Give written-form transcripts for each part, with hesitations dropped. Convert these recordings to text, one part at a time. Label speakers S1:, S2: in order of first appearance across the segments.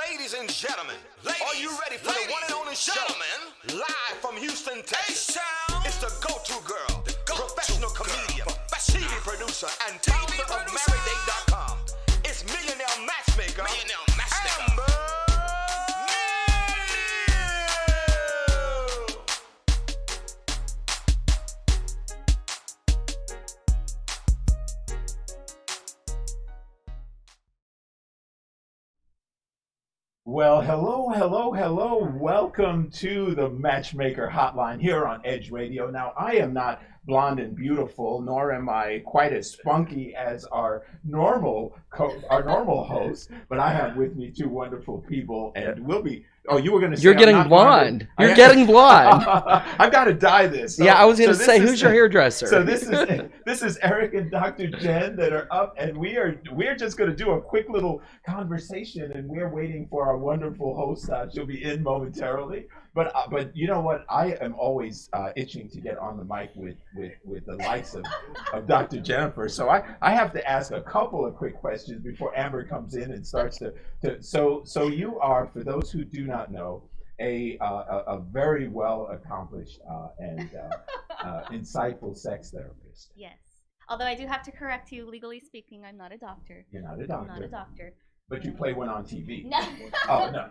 S1: Ladies and gentlemen, are you ready for the one and only show? Live from Houston, Texas. It's the go-to girl, professional comedian, TV producer, and founder of MarriedDate.com. It's millionaire matchmaker, Amber.
S2: Well, hello. Welcome to the Matchmaker Hotline here on Edge Radio. Now, I am not blonde and beautiful, nor am I quite as spunky as our normal host, but I have with me two wonderful people, and we'll be. Oh, you were going to say
S3: you're getting blonde. You're getting blonde.
S2: I've got to dye this. So,
S3: yeah, I was going to say, who's your hairdresser?
S2: So this is Eric and Dr. Jen that are up, and we're just going to do a quick little conversation, and we're waiting for our wonderful host. She'll be in momentarily. But you know what? I am always itching to get on the mic with the likes of Dr. Jennifer. So I have to ask a couple of quick questions before Amber comes in and starts to. So you are, for those who do not know, a very well accomplished and insightful sex therapist.
S4: Yes. Although I do have to correct you, legally speaking, I'm not a doctor.
S2: You're not a doctor.
S4: I'm not a doctor.
S2: But you play one on TV.
S4: No.
S2: Oh, no.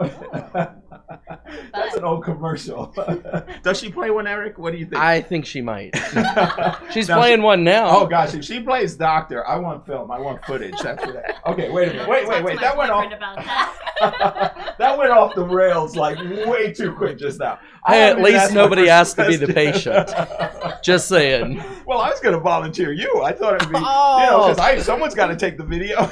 S2: That's an old commercial. Does she play one, Eric? What do you think?
S3: I think she might. She's playing one now.
S2: Oh, gosh. If she plays doctor, I want film. I want footage. That's what okay, wait a minute. Wait. That went off.
S4: About that.
S2: That went off the rails like way too quick just now.
S3: Hey, at least nobody asked to be the patient. Just saying.
S2: Well, I was going to volunteer you. I thought it would be, because someone's got to take the video.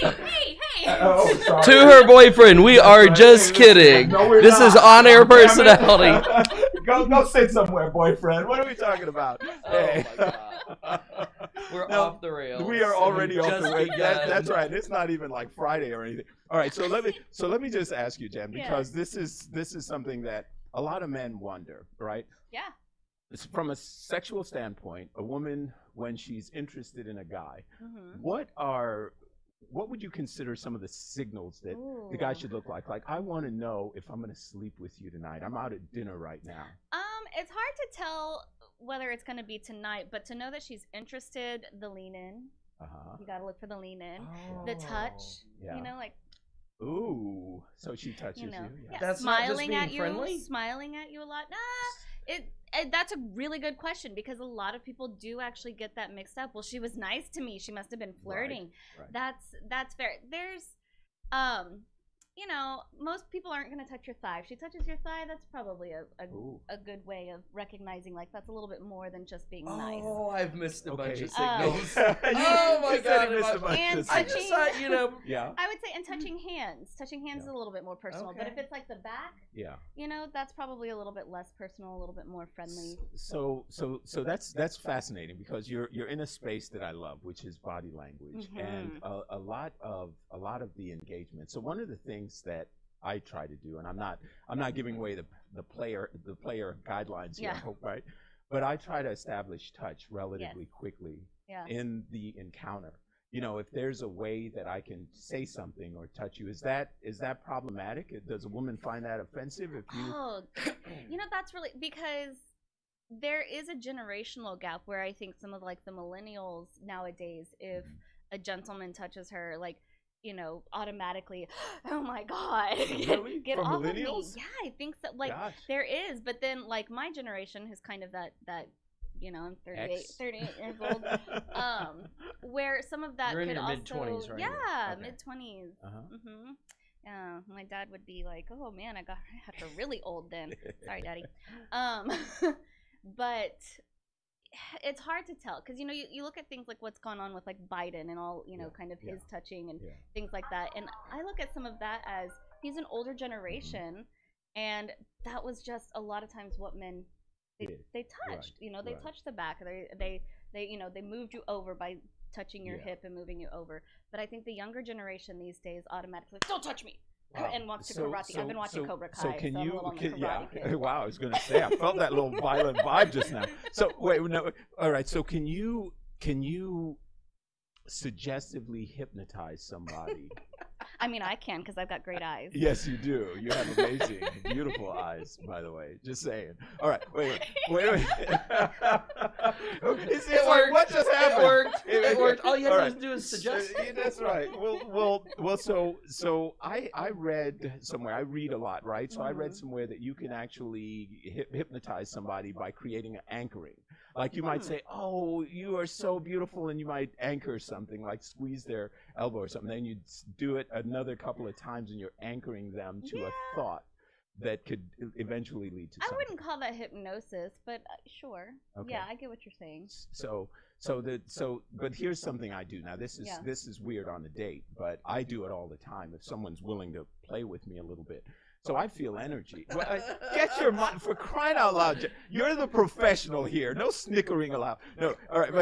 S4: Hey.
S2: Oh, sorry.
S3: To her boyfriend, we are just kidding.
S2: No, we're
S3: this
S2: not.
S3: is on-air personality.
S2: Go sit somewhere, boyfriend. What are we talking about? Hey.
S3: Oh, my God. We're off the rails.
S2: We are already off the rails.
S3: Begun.
S2: That's right. It's not even like Friday or anything. All right, so let me just ask you, Jen, because this is something that a lot of men wonder, right?
S4: Yeah.
S2: It's from a sexual standpoint, a woman, when she's interested in a guy, what would you consider some of the signals that the guy should look like? Like, I want to know if I'm going to sleep with you tonight. I'm out at dinner right now.
S4: It's hard to tell whether it's going to be tonight, but to know that she's interested, the lean in. You got to look for the lean in. The touch, like.
S2: Ooh, so she touches you.
S4: Yeah.
S3: That's
S4: smiling
S3: not just
S4: at
S3: being
S4: you,
S3: friendly?
S4: smiling at you a lot. That's a really good question, because a lot of people do actually get that mixed up. Well, she was nice to me. She must have been flirting.
S2: Right.
S4: That's fair. There's, most people aren't going to touch your thigh. If she touches your thigh, that's probably a good way of recognizing, like, that's a little bit more than just being nice.
S3: Oh, I've missed a bunch of
S4: Okay.
S3: signals. Oh, my God.
S4: And
S3: I just thought,
S4: I would say, and touching hands. Touching hands is a little bit more personal.
S3: Okay.
S4: But if it's like the back, that's probably a little bit less personal, a little bit more friendly.
S2: So that's fascinating, because you're in a space that I love, which is body language, and a lot of the engagement. So one of the things that I try to do, and I'm not giving away the player guidelines here, right? But I try to establish touch relatively quickly in the encounter. If there's a way that I can say something or touch you, is that problematic? Does a woman find that offensive if you?
S4: Oh, that's really, because there is a generational gap where I think some of like the millennials nowadays, if a gentleman touches her, like, automatically, oh my God,
S2: Really?
S4: get
S2: From
S4: off
S2: millennials?
S4: of me. Yeah, I think so. Like,
S2: Gosh.
S4: there is, but then like my generation has kind of that I'm 38 years old, where some of that
S3: You're in
S4: could
S3: your
S4: also,
S3: mid-20s right now.
S4: yeah,
S3: Okay.
S4: mid-20s. Yeah, my dad would be like, oh man, I had her really old then. Sorry, Daddy. But it's hard to tell, because you look at things like what's gone on with like Biden and all, kind of his touching and things like that, and I look at some of that as he's an older generation, and that was just a lot of times what men they touched. They touched the back. They moved you over by touching your hip and moving you over. But I think the younger generation these days automatically, don't touch me. And wants to karate. I've been watching Cobra Kai.
S2: So can
S4: I'm a
S2: you?
S4: little on the karate kick.
S2: Wow, I was going to say, I felt that little violent vibe just now. So wait, no. All right. So can you suggestively hypnotize somebody
S4: I mean, I can because I've got great eyes.
S2: Yes, you do. You have amazing, beautiful eyes, by the way. Just saying. All right, wait. It's like, what just happened?
S3: It worked. All you
S2: All
S3: have
S2: right.
S3: to do is suggest.
S2: That's right. Well. So I read somewhere. I read a lot, right? So I read somewhere that you can actually hypnotize somebody by creating an anchoring. Like you might say, "Oh, you are so beautiful," and you might anchor something, like squeeze their elbow or something. Then you do it another couple of times, and you're anchoring them to a thought that could eventually lead to something.
S4: I wouldn't call that hypnosis, but sure.
S2: Okay.
S4: Yeah, I get what you're saying.
S2: But here's something I do. Now this is weird on a date, but I do it all the time if someone's willing to play with me a little bit. So I feel energy. Well, get your mind, for crying out loud. You're the professional here. No snickering allowed. No, all right,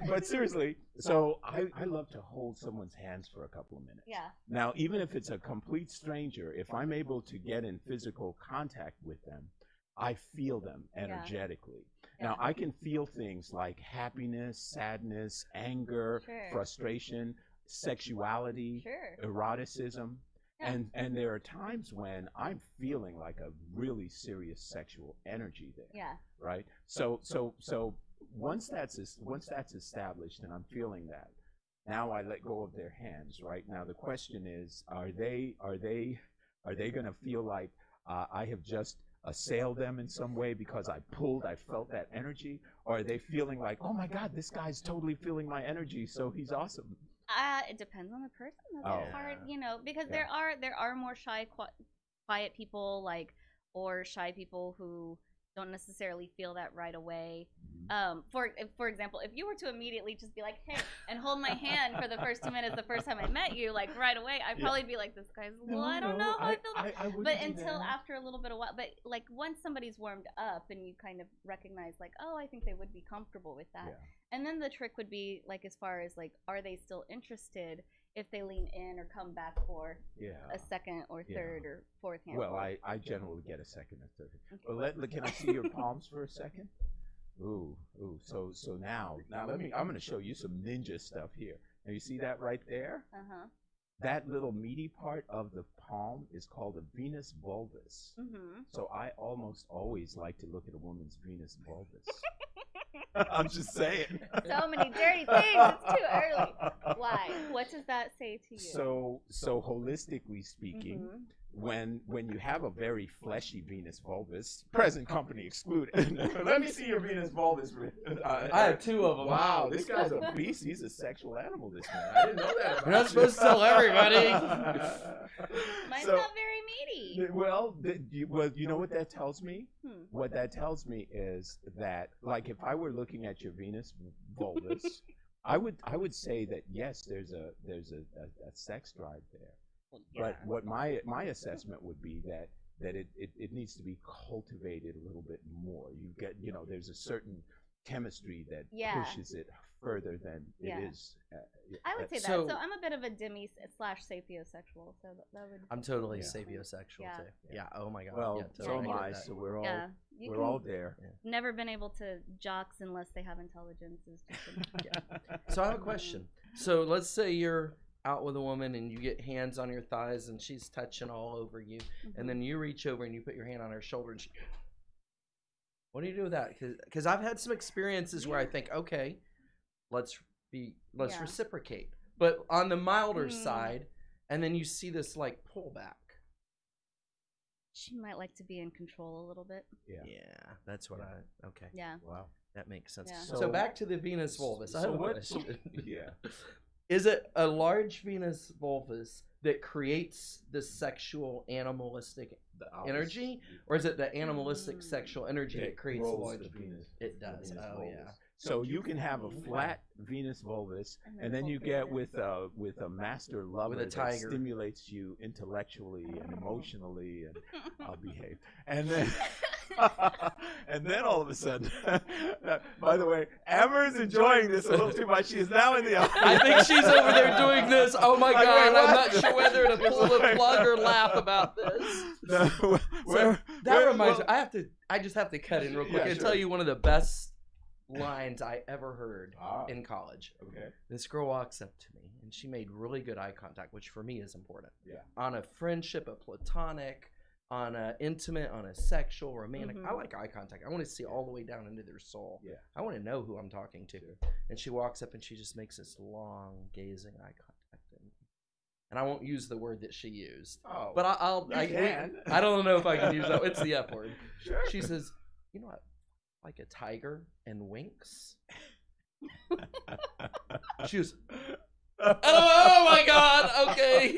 S2: but seriously. So I love to hold someone's hands for a couple of minutes.
S4: Yeah.
S2: Now, even if it's a complete stranger, if I'm able to get in physical contact with them, I feel them energetically.
S4: Yeah.
S2: Now, I can feel things like happiness, sadness, anger, frustration, sexuality, eroticism. And there are times when I'm feeling like a really serious sexual energy there.
S4: Yeah.
S2: Right. So once that's established and I'm feeling that, now I let go of their hands. Right. Now the question is, are they going to feel like I have just assailed them in some way because I felt that energy, or are they feeling like, oh my God, this guy's totally feeling my energy, so he's awesome?
S4: It depends on the person. That's hard, because there are more shy, quiet people, or shy people who don't necessarily feel that right away. For example, if you were to immediately just be like, hey, and hold my hand for the first 2 minutes the first time I met you, like right away, I'd probably be like, this guy's, I don't know how I feel. But until after a little bit of while, but like once somebody's warmed up and you kind of recognize like, oh, I think they would be comfortable with that. And then the trick would be like, as far as like, are they still interested if they lean in or come back for a second or third or fourth hand?
S2: Well, I generally get a second or third. Okay. Well, can I see your palms for a second? Ooh. So now I'm going to show you some ninja stuff here. Now you see that right there? That little meaty part of the palm is called a Venus vulvus. So I almost always like to look at a woman's Venus vulvus. I'm just saying.
S4: So many dirty things. It's too early. Why? What does that say to you?
S2: So holistically speaking, when you have a very fleshy Venus vulvus, present company excluded. Let me see your Venus vulvus.
S3: I have two of them.
S2: Wow, this guy's a beast. He's a sexual animal, this man. I didn't know that about
S3: You're not supposed to tell everybody.
S4: Mine's not very meaty.
S2: Well, you know what that tells me? What that tells me is that, like, if I were looking at your Venus vulvus, I would say that yes, there's a sex drive there. But what my assessment would be that it needs to be cultivated a little bit more. You get, there's a certain chemistry that pushes it further than it is.
S4: I would say that. So I'm a bit of a demi / sapiosexual. So that would.
S3: I'm totally sapiosexual too. Yeah. Oh my God.
S2: Well,
S3: totally
S2: so am I. So we're all there.
S4: Never been able to jocks unless they have intelligence. Is just
S3: So I have a question. So let's say you're out with a woman and you get hands on your thighs and she's touching all over you, and then you reach over and you put your hand on her shoulder and what do you do with that? Because I've had some experiences where I think, okay, let's reciprocate, but on the milder side, and then you see this like pullback.
S4: She might like to be in control a little bit.
S3: Yeah, that's what okay.
S4: Yeah.
S3: Wow, that makes sense.
S4: Yeah.
S3: So back to the Venus vulvus.
S2: Yeah.
S3: Is it a large Venus vulvus that creates the sexual animalistic energy, or is it the animalistic sexual energy that creates a large Venus? It does. Vulvus. Yeah.
S2: So you can have a flat Venus vulvus, and then you get with a master lover
S3: with a tiger
S2: that stimulates you intellectually and emotionally, and I'll behave. And then and then all of a sudden, by the way, Amber is enjoying this a little too much. She is now in the office.
S3: I think she's over there doing this. Oh my God, I'm not sure whether to pull the plug or laugh about this.
S2: That
S3: reminds me, I just have to cut in real quick and tell you one of the best lines I ever heard in college.
S2: Okay.
S3: This girl walks up to me, and she made really good eye contact, which for me is important.
S2: Yeah.
S3: On a friendship, a platonic, on a intimate, on a sexual, romantic. I like eye contact. I want to see all the way down into their soul.
S2: Yeah.
S3: I want to know who I'm talking to.
S2: Sure.
S3: And she walks up and she just makes this long, gazing eye contact. And I won't use the word that she used.
S2: Oh.
S3: But
S2: You can.
S3: I don't know if I can use that. It's the F word.
S2: Sure.
S3: She says, you know what? Like a tiger and winks. She was, oh my God, okay.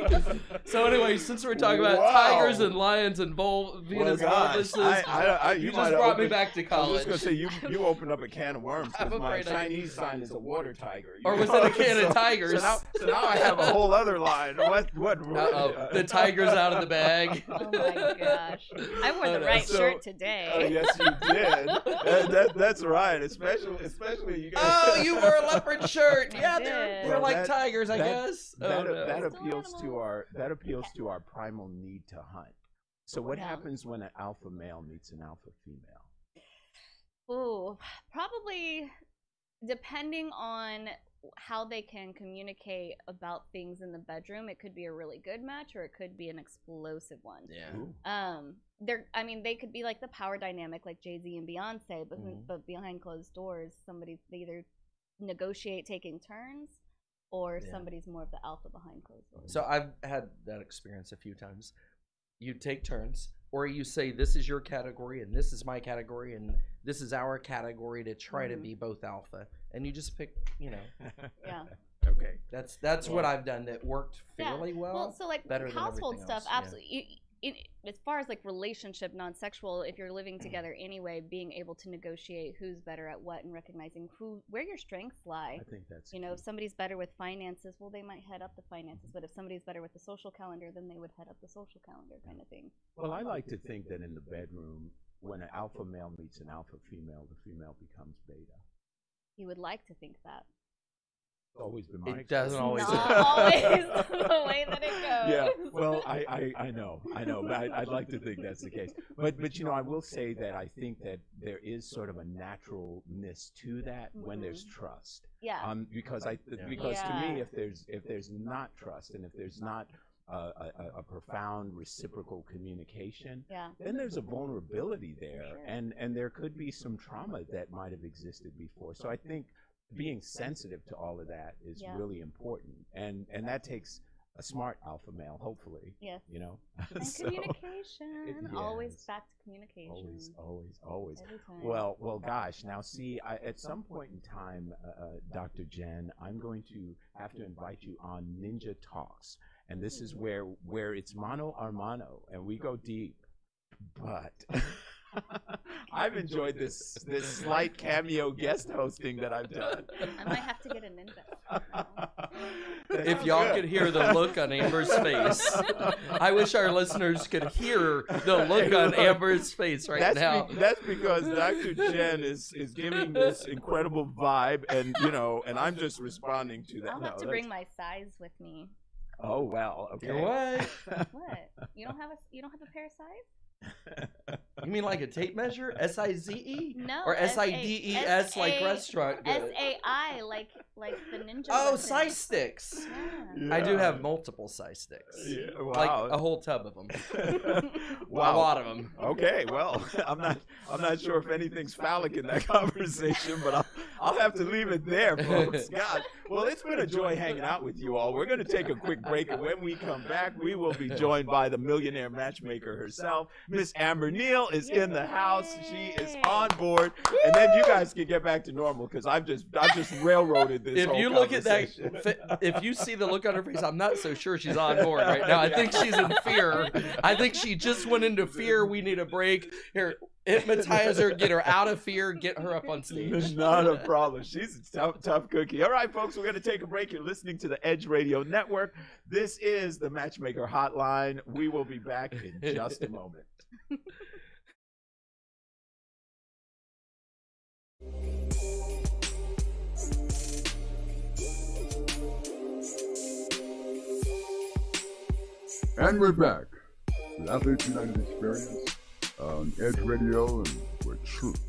S3: So anyway, since we're talking about tigers and lions and Venus volpuses, you just brought me back to college.
S5: I was going to say, you opened up a can of worms,
S3: I'm
S5: because my
S3: afraid
S5: Chinese sign is a water tiger.
S3: Or was it a can of tigers?
S5: So now I have a whole other line. What?
S3: Uh-oh, the tiger's out of the bag.
S4: Oh my gosh. I wore the right shirt today.
S5: Yes, you did. That's right. Especially you guys.
S3: Oh, you wore a leopard shirt. Yeah,
S4: did.
S3: they're
S5: Well,
S3: like
S5: that-
S3: tigers, I
S5: that-
S3: guess.
S5: That
S3: No.
S5: appeals to our primal need to hunt. So what
S4: Yeah.
S5: happens when an alpha male meets an alpha female?
S4: Ooh, probably depending on how they can communicate about things in the bedroom, it could be a really good match or it could be an explosive one.
S3: Yeah.
S5: Ooh.
S4: They could be like the power dynamic like Jay-Z and Beyonce, but behind closed doors, they either negotiate taking turns or somebody's more of the alpha behind closed doors.
S3: So I've had that experience a few times. You take turns, or you say, this is your category, and this is my category, and this is our category to try to be both alpha. And you just pick,
S4: Yeah.
S5: Okay.
S3: That's what I've done that worked fairly well.
S4: Well, so like
S3: better than
S4: household
S3: everything
S4: stuff,
S3: else, yeah.
S4: absolutely. As far as like relationship, non-sexual, if you're living together anyway, being able to negotiate who's better at what and recognizing where your strengths lie.
S5: I think that's
S4: If somebody's better with finances, well, they might head up the finances. But if somebody's better with the social calendar, then they would head up the social calendar kind of thing.
S5: Well, I like to think that in the bedroom, when an alpha male meets an alpha female, the female becomes beta.
S4: You would like to think that.
S5: It's always been my
S3: It doesn't always.
S4: Not always the way that it goes.
S5: Yeah, well, I know, but I'd like to think that's the case. But I will say that I think that there is sort of a naturalness to that when there's trust.
S4: Yeah.
S5: Because to me, if there's not trust and if there's not a profound reciprocal communication, then there's a vulnerability there,
S4: Sure.
S5: and there could be some trauma that might have existed before. So I think being sensitive to all of that is really important, and that takes a smart alpha male, hopefully.
S4: Yes.
S5: And
S4: So, communication. Always back to communication.
S5: Always.
S4: Every time.
S5: Well, gosh. Now, see, at some point in time, Dr. Jen, I'm going to have to invite you on Ninja Talks, and this is where it's mano a mano, and we go deep. But I've enjoyed this slight cameo guest hosting that I've done.
S4: I might have to get an invest.
S3: If y'all could hear the look on Amber's face, I wish our listeners could hear the look on Amber's face now.
S5: That's because Dr. Jen is giving this incredible vibe, and I'm just responding to that.
S4: I'll have to bring my size with me.
S5: Oh well, okay.
S3: What?
S4: What? You don't have a pair of size?
S3: You mean like a tape measure? SIZE?
S4: No.
S3: Or SIDES like restaurant good?
S4: SAI like the ninja.
S3: Oh,
S4: weapon.
S3: size sticks.
S4: Yeah.
S3: I do have multiple size sticks.
S5: Yeah, wow.
S3: Like a whole tub of them.
S5: Wow.
S3: A lot of them.
S5: Okay, well, I'm not sure if anything's phallic in that conversation, but I'll have to leave it there, folks. God, well, it's been a joy hanging out with you all. We're going to take a quick break, and when we come back, we will be joined by the millionaire matchmaker herself, Miss Amber Neal is in the house. She is on board, and then you guys can get back to normal because I've just railroaded this.
S3: If
S5: whole
S3: you look at
S5: conversation.
S3: that, if you see the look on her face, I'm not so sure she's on board right now. I think she's in fear. I think she just went into fear. We need a break. Here, hypnotize her, get her out of fear, get her up on stage.
S5: Not a problem. She's a tough cookie. All right, folks, we're going to take a break. You're listening to the Edge Radio Network. This is the Matchmaker Hotline. We will be back in just a moment.
S6: And we're back with Athletes United Experience on Edge Radio, and where truth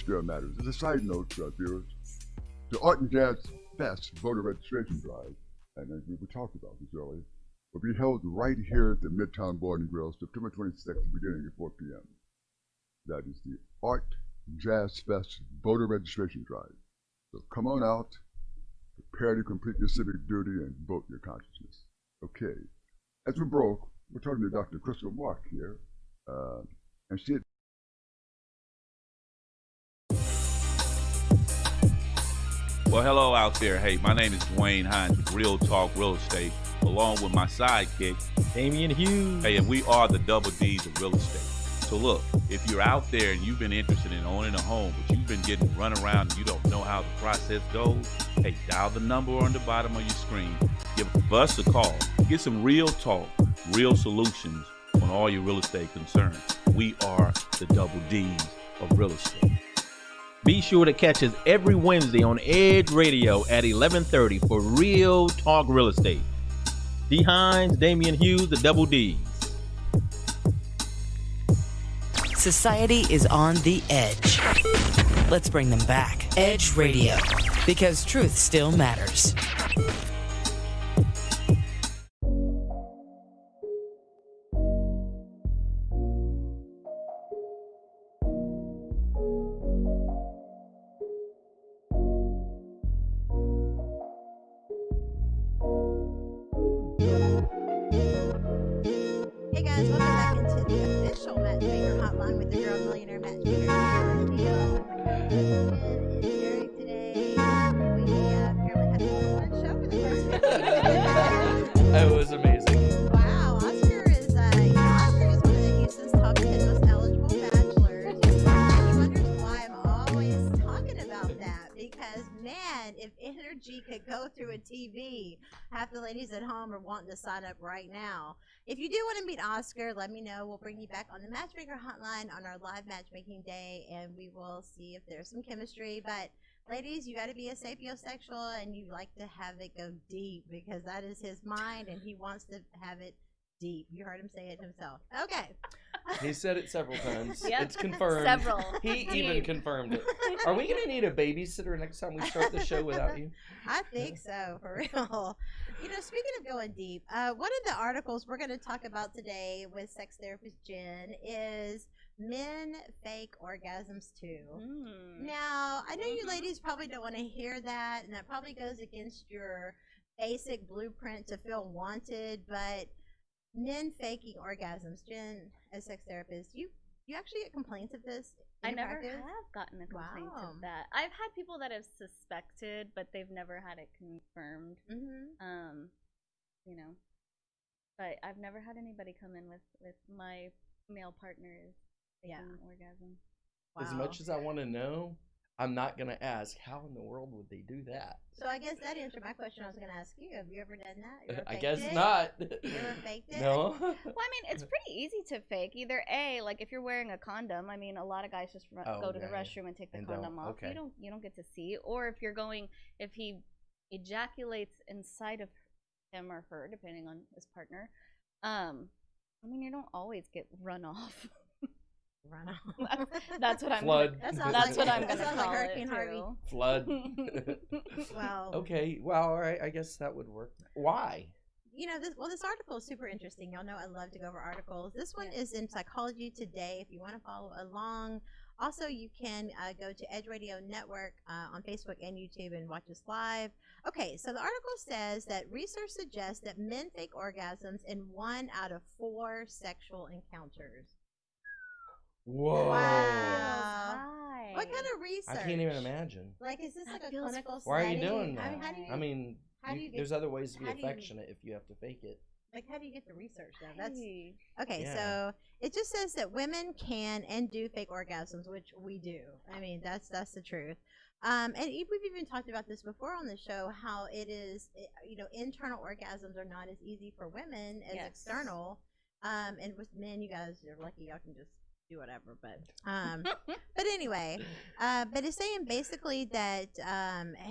S6: still matters. As a side note, viewers, the Art and Jazz Fest voter registration drive, and as we were talking about this earlier, will be held right here at the Midtown Board and Grill, September 26th, beginning at 4 p.m. That is the Art Jazz Fest voter registration drive. So come on out, prepare to complete your civic duty, and vote your consciousness. Okay, as we broke, we're talking to Dr. Crystal Mark here, and she had
S7: Well, hello out there. Hey, my name is Dwayne Hines with Real Talk Real Estate, along with my sidekick,
S8: Damian Hughes.
S7: Hey, and we are the double D's of real estate. So look, if you're out there and you've been interested in owning a home, but you've been getting run around and you don't know how the process goes, hey, dial the number on the bottom of your screen. Give us a call. Get some real talk, real solutions on all your real estate concerns. We are the double D's of real estate.
S8: Be sure to catch us every Wednesday on Edge Radio at 11:30 for Real Talk Real Estate. D. Hines, Damian Hughes, the Double D's.
S9: Society is on the edge. Let's bring them back. Edge Radio, because truth still matters.
S10: Hey guys, welcome back into the official Matchmaker Hotline with the Girl Millionaire Matchmaker. Jen and Eric today. We apparently had a fun show for the first 15 minutes.
S3: It was amazing.
S10: Wow, Oscar is one of the Houston's top 10 most eligible bachelors. He wonders why I'm always talking about that, because man, if energy could go through a TV, half the ladies at home are wanting to sign up right now. If you do want to meet Oscar, let me know. We'll bring you back on the Matchmaker Hotline on our live matchmaking day, and we will see if there's some chemistry. But ladies, you got to be a sapiosexual, and you like to have it go deep, because that is his mind, and he wants to have it deep. You heard him say it himself. Okay.
S3: He said it several times.
S4: Yep.
S3: It's confirmed.
S4: Several.
S3: He even confirmed it. Are we going to need a babysitter next time we start the show without you?
S10: I think so, for real. You know, speaking of going deep, one of the articles we're going to talk about today with sex therapist Jen is men fake orgasms too. Now, I know you ladies probably don't want to hear that, and that probably goes against your basic blueprint to feel wanted, but men faking orgasms. Jen, as sex therapist, you actually get complaints of this?
S4: I never have gotten a complaint of that. I've had people that have suspected, but they've never had it confirmed. You know, but I've never had anybody come in with my male partners faking orgasm.
S3: As much as I want to know, I'm not going to ask, how in the world would they do that?
S10: So I guess that answered my question. I was going to ask you, have you ever done that? You ever
S3: I
S10: faked
S3: guess
S10: it?
S3: not.
S10: You ever faked it?
S3: No.
S4: Well, I mean, it's pretty easy to fake. Either A, like if you're wearing a condom, I mean, a lot of guys just go to the restroom and take the condom off.
S3: Okay.
S4: You don't get to see. Or if if he ejaculates inside of him or her, depending on his partner, I mean, you don't always get run off.
S10: Run off.
S4: That's what I'm.
S3: Flood.
S4: That's what I'm gonna
S10: sounds
S4: call
S10: like Hurricane
S4: it
S10: Harvey.
S4: too.
S3: Flood.
S10: Wow.
S3: Okay. Well, all right. I guess that would work. Why?
S10: You know, this article is super interesting. Y'all know I love to go over articles. This one is in Psychology Today if you want to follow along. Also, you can go to Edge Radio Network on Facebook and YouTube and watch us live. Okay, so the article says that research suggests that men fake orgasms in 1 out of 4 sexual encounters.
S3: Whoa.
S10: Wow. What kind of research?
S3: I can't even imagine.
S10: Like, is this like a clinical
S3: Why are
S10: study?
S3: you doing that?
S10: I mean, how do you get,
S3: there's other ways to be
S10: how do you-
S3: affectionate if you have to fake it.
S10: Like, how do you get the research though? That's okay.
S3: Yeah.
S10: So it just says that women can and do fake orgasms, which we do. I mean, that's the truth. And we've even talked about this before on the show, how it is, you know, internal orgasms are not as easy for women as external. And with men, you guys are lucky, y'all can just do whatever. But anyway, but it's saying basically that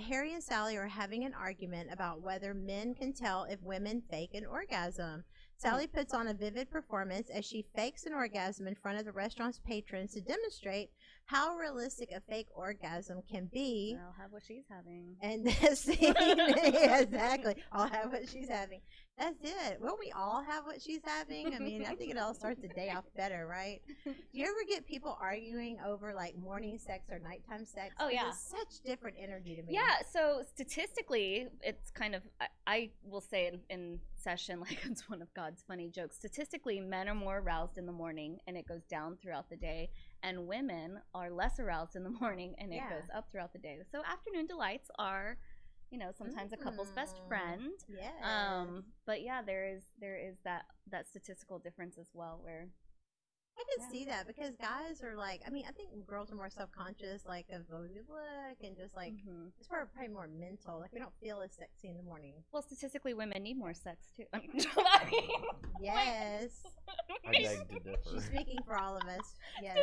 S10: Harry and Sally are having an argument about whether men can tell if women fake an orgasm. Sally puts on a vivid performance as she fakes an orgasm in front of the restaurant's patrons to demonstrate how realistic a fake orgasm can be.
S4: I'll have what she's having.
S10: And that's yeah, exactly. I'll have what she's having. That's it. Will we all have what she's having? I mean, I think it all starts the day off better, right? Do you ever get people arguing over like morning sex or nighttime sex?
S4: Oh, yeah.
S10: It's such different energy to me.
S4: Yeah, so statistically, it's kind of, I will say in session, like it's one of God's funny jokes. Statistically, men are more aroused in the morning and it goes down throughout the day, and women are less aroused in the morning and it goes up throughout the day. So afternoon delights are, you know, sometimes a couple's best friend.
S10: Yeah.
S4: But yeah, there is that statistical difference as well where
S10: I can see that because guys are like, I mean, I think girls are more self-conscious, like of what we look and just like, it's probably more mental. Like we don't feel as sexy in the morning.
S4: Well, statistically, women need more sex too. I mean,
S10: yes.
S3: I beg to differ.
S10: She's speaking for all of us. Yes.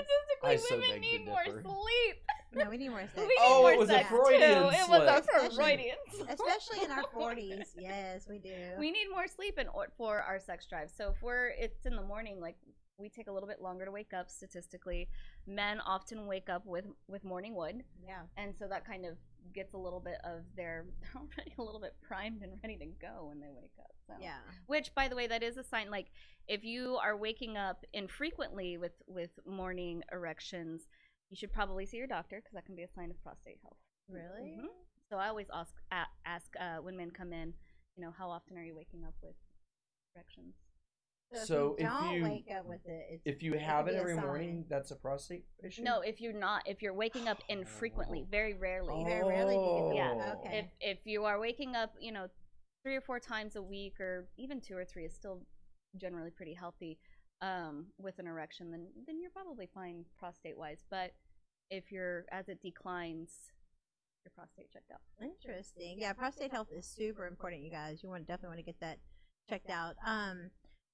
S3: I
S4: Statistically,
S3: so
S4: women
S3: beg to
S4: need more
S3: differ.
S4: sleep.
S10: No, we need more sex.
S4: We need
S3: Oh,
S4: more
S3: it was a
S4: sex
S3: Freudian
S4: too. It was a
S3: slip.
S4: Freudian.
S10: Especially in our 40s. Yes, we do.
S4: We need more sleep for our sex drive. So if it's in the morning, like we take a little bit longer to wake up statistically. Men often wake up with morning wood.
S10: Yeah.
S4: And so that kind of gets a little bit of they're already a little bit primed and ready to go when they wake up. So.
S10: Yeah.
S4: Which, by the way, that is a sign. Like if you are waking up infrequently with morning erections, you should probably see your doctor because that can be a sign of prostate health.
S10: Really?
S4: Mm-hmm. So I always ask when men come in, you know, how often are you waking up with erections?
S3: So
S10: if you don't
S3: if you
S10: wake up with it,
S3: if you have it every morning, that's a prostate issue.
S4: No, if you're waking up infrequently, very rarely.
S10: Very rarely.
S4: Yeah.
S10: Okay.
S4: If you are waking up, you know, 3 or 4 times a week, or even 2 or 3 is still generally pretty healthy. With an erection, then you're probably fine prostate wise. But if as it declines, your prostate checked out.
S10: Interesting. Yeah, prostate health is super important, you guys. You definitely want to get that checked out.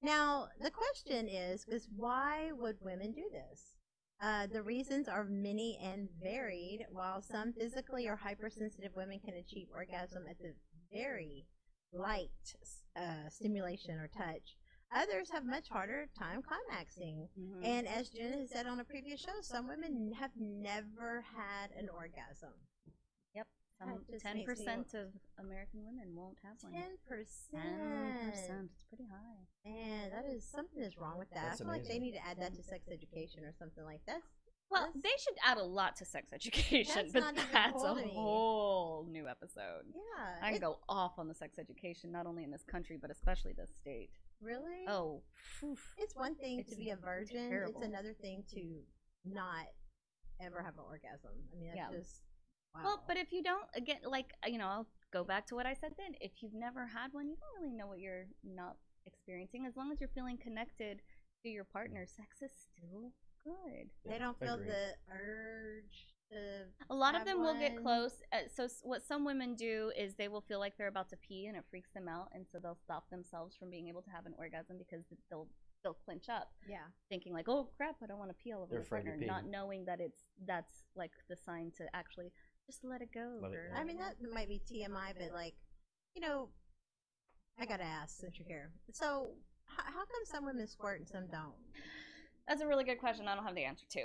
S10: Now the question is why would women do this? The reasons are many and varied. While some physically or hypersensitive women can achieve orgasm at the very light stimulation or touch, others have much harder time climaxing.
S4: Mm-hmm.
S10: And as Jen has said on a previous show, some women have never had an orgasm.
S4: Yep. 10% of American women won't have one.
S10: 10%.
S4: 10%. It's pretty high.
S10: Man, something is wrong with that.
S3: That's
S10: I feel like they
S3: amazing.
S10: need to add that to sex education or something like that.
S4: Well, they should add a lot to sex education,
S10: That's
S4: but
S10: not even
S4: that's
S10: cool
S4: a
S10: to me.
S4: whole new episode.
S10: Yeah.
S4: I can go off on the sex education, not only in this country, but especially this state.
S10: Really?
S4: Oh,
S10: it's one thing
S4: It's
S10: to be a virgin.
S4: terrible.
S10: It's another thing to not ever have an orgasm. I mean, that's just wow.
S4: Well, but if you don't, again, like, you know, I'll go back to what I said then. If you've never had one, you don't really know what you're not experiencing. As long as you're feeling connected to your partner, sex is still good.
S10: They don't feel
S3: Agreed.
S10: the urge to.
S4: A lot of
S10: have
S4: them will get
S10: one.
S4: close. What some women do is they will feel like they're about to pee and it freaks them out, and so they'll stop themselves from being able to have an orgasm because they'll clinch up,
S10: Yeah.
S4: thinking like, oh crap, I don't want to pee all over
S3: They're
S4: my
S3: afraid to
S4: partner,
S3: pee.
S4: not knowing that that's like the sign to actually just let it go.
S3: Let it
S4: girl.
S3: go.
S10: I mean, that might be TMI, but like, you know, I gotta ask since you're here. So, how come some women squirt and some don't?
S4: That's a really good question. I don't have the answer to.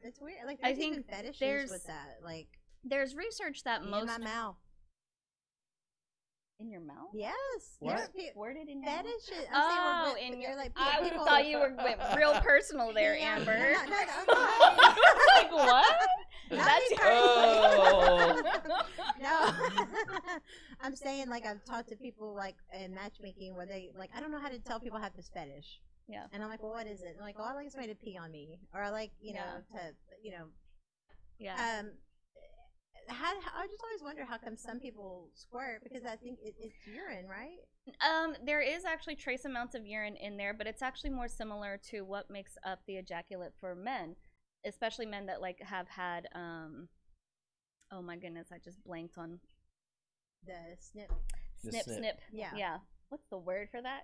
S10: It's weird. Like,
S4: I
S10: there's
S4: think
S10: even fetishes
S4: there's-
S10: with that. Like,
S4: There's research that
S10: in
S4: most
S10: my mouth.
S4: in your mouth.
S10: Yes.
S3: What?
S10: there's pe-
S4: Squirted in your mouth?
S10: Fetishes.
S4: Oh,
S10: saying
S4: in
S10: they're
S4: your.
S10: like
S4: I
S10: people,
S4: thought you went real personal there,
S10: Yeah,
S4: Amber.
S10: no.
S4: Like what?
S10: Not
S4: That's
S10: me
S3: Oh.
S10: No, I'm saying like I've talked to people like in matchmaking where they like I don't know how to tell people I have this fetish.
S4: Yeah.
S10: And I'm like, well, what is it? And like, well, I like somebody to pee on me, or I like
S4: Yeah.
S10: I just always wonder how come some people squirt because I think it's urine, right?
S4: There is actually trace amounts of urine in there, but it's actually more similar to what makes up the ejaculate for men, especially men that like have had. Oh my goodness, I just blanked on
S10: The snip.
S3: The
S4: snip.
S3: snip.
S10: Yeah.
S4: What's the word for that?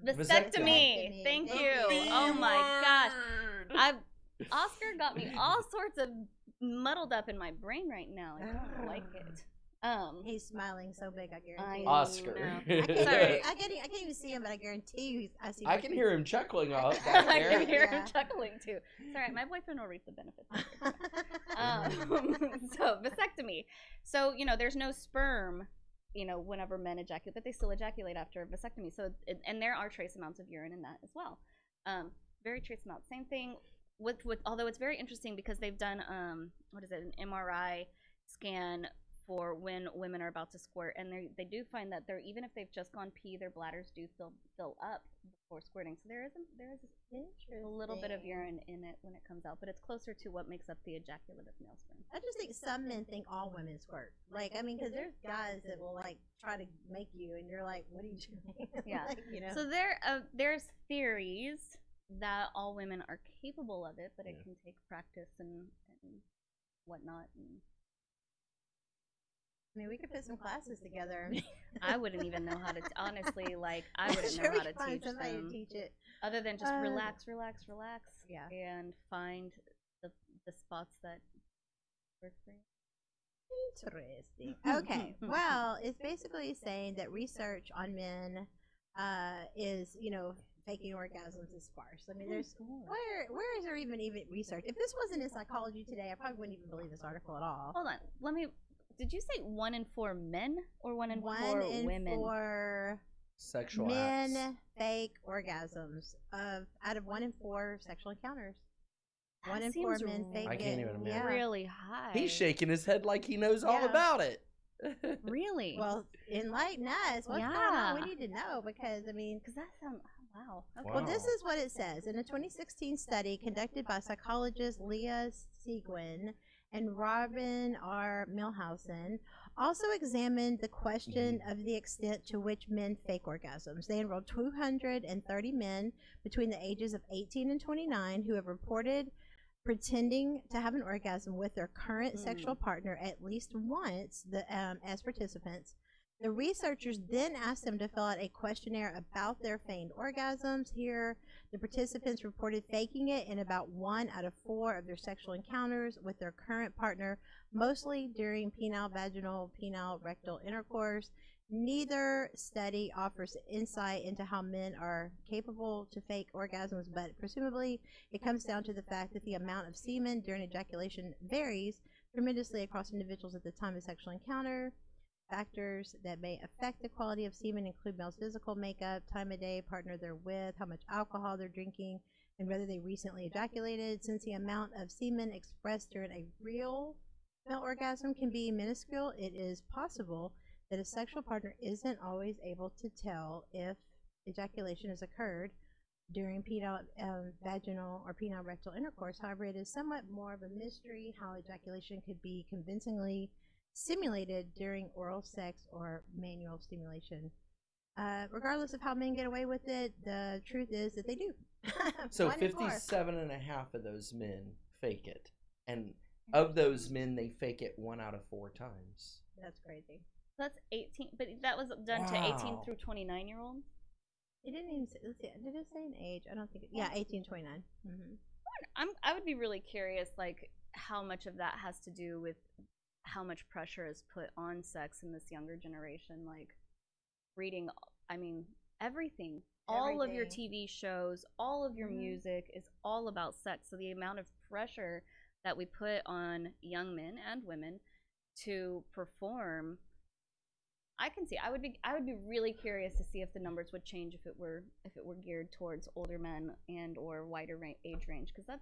S3: Vasectomy.
S4: Vasectomy. Thank you. Oh my gosh. Oscar got me all sorts of muddled up in my brain right now. I don't like it.
S10: He's smiling so big, I guarantee.
S3: Oscar.
S4: Sorry.
S10: I can't even see him, but I guarantee you, I see.
S3: I can hear him chuckling up
S4: I
S3: back
S4: can
S3: there.
S4: hear him
S10: Yeah.
S4: chuckling too. It's all right. My boyfriend will reap the benefits. So vasectomy. So there's no sperm. Whenever men ejaculate, but they still ejaculate after a vasectomy. So and there are trace amounts of urine in that as well. Very trace amounts. Same thing with although it's very interesting because they've done an MRI scan for when women are about to squirt, and they do find that even if they've just gone pee, their bladders do fill up before squirting. So there is a little bit of urine in it when it comes out, but it's closer to what makes up the ejaculative male sperm.
S10: I just think some men think all women squirt. Because there's guys that will try to make you, and you're like, "What are you doing?"
S4: Yeah.
S10: So
S4: So there's theories that all women are capable of it, but it can take practice and whatnot.
S10: we could put some classes together.
S4: I wouldn't even know how to honestly. I wouldn't
S10: Sure
S4: know
S10: we
S4: how to
S10: could find
S4: teach
S10: somebody
S4: them
S10: to teach it.
S4: other than just relax,
S10: Yeah.
S4: and find the spots that work for you.
S10: Interesting. Okay. Well, it's basically saying that research on men is, faking orgasms is sparse. There's where is there even research? If this wasn't in Psychology Today, I probably wouldn't even believe this article at all.
S4: Hold on. Did you say 1 in 4 men or 1 in 4
S10: 1 in
S4: women?
S10: 4
S3: Sexual
S10: men
S3: acts.
S10: fake orgasms out of 1 in 4 sexual encounters.
S4: That
S10: 1 in 4
S4: seems
S10: men fake
S3: I can't
S10: it.
S3: even imagine.
S10: Yeah.
S4: Really high.
S3: He's shaking his head like he knows all
S10: Yeah.
S3: about it.
S4: Really?
S10: Well, enlighten us. What's going on? We
S4: Yeah.
S10: need to know because
S4: because that sounds wow. Okay.
S10: Well, this is what it says. In a 2016 study conducted by psychologists Leah Seguin and Robin R. Milhausen, also examined the question of the extent to which men fake orgasms. They enrolled 230 men between the ages of 18 and 29 who have reported pretending to have an orgasm with their current sexual partner at least once as participants. The researchers then asked them to fill out a questionnaire about their feigned orgasms. Here, the participants reported faking it in about 1 out of 4 of their sexual encounters with their current partner, mostly during penile, vaginal, penile, rectal intercourse. Neither study offers insight into how men are capable to fake orgasms, but presumably it comes down to the fact that the amount of semen during ejaculation varies tremendously across individuals at the time of sexual encounter. Factors that may affect the quality of semen include male's physical makeup, time of day, partner they're with, how much alcohol they're drinking, and whether they recently ejaculated. Since the amount of semen expressed during a real male orgasm can be minuscule, it is possible that a sexual partner isn't always able to tell if ejaculation has occurred during penile, vaginal, or penile rectal intercourse. However, it is somewhat more of a mystery how ejaculation could be convincingly simulated during oral sex or manual stimulation. Regardless of how men get away with it, the truth is that they do.
S3: So
S10: 1 in 4.
S3: 57.5 of those men fake it. And of those men, they fake it 1 out of 4 times.
S10: That's crazy.
S4: That's 18, but that was done to 18 through 29-year-olds.
S10: It didn't even say, let's see, did it say an age? I don't think, 18, 29.
S4: I would be really curious, how much of that has to do with how much pressure is put on sex in this younger generation, reading, everything. All of your TV shows, all of your music is all about sex. So the amount of pressure that we put on young men and women to perform, I can see. I would be really curious to see if the numbers would change if it were geared towards older men and or wider age range, because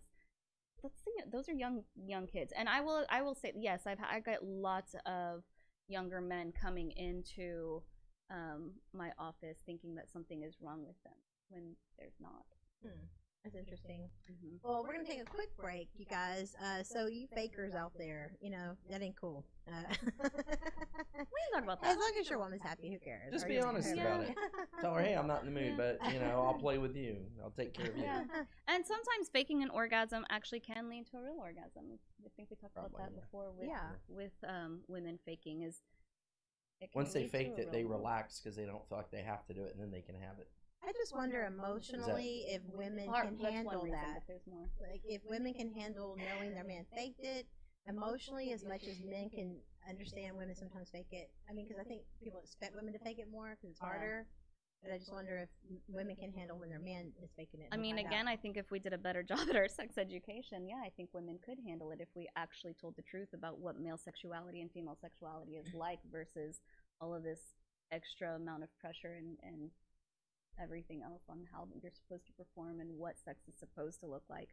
S4: those are young kids. And I will say, yes, I got lots of younger men coming into my office thinking that something is wrong with them when there's not.
S10: That's interesting. Well, we're going to take a quick break, you guys. So you fakers out there, that ain't cool.
S4: We can talk about
S10: As
S4: that.
S10: long as your woman's happy, who cares?
S3: Just
S10: Or
S3: be
S10: your
S3: honest
S10: man.
S3: about it. Tell her, hey, I'm not in the mood, but, I'll play with you. I'll take care of you.
S4: Yeah. And sometimes faking an orgasm actually can lead to a real orgasm. I think we talked about that before with women faking is.
S3: Once they faked it, they relax because they don't feel like they have to do it, and then they can have it.
S10: I just wonder emotionally if women can handle that.
S4: There's more.
S10: Like, if women can handle knowing their man faked it, emotionally as much as men can understand women sometimes fake it. I mean, because I think people expect women to fake it more because it's harder. But I just wonder if women can handle when their man is faking it.
S4: I mean, again, I think if we did a better job at our sex education, yeah, I think women could handle it if we actually told the truth about what male sexuality and female sexuality is like versus all of this extra amount of pressure and everything else on how you're supposed to perform and what sex is supposed to look like.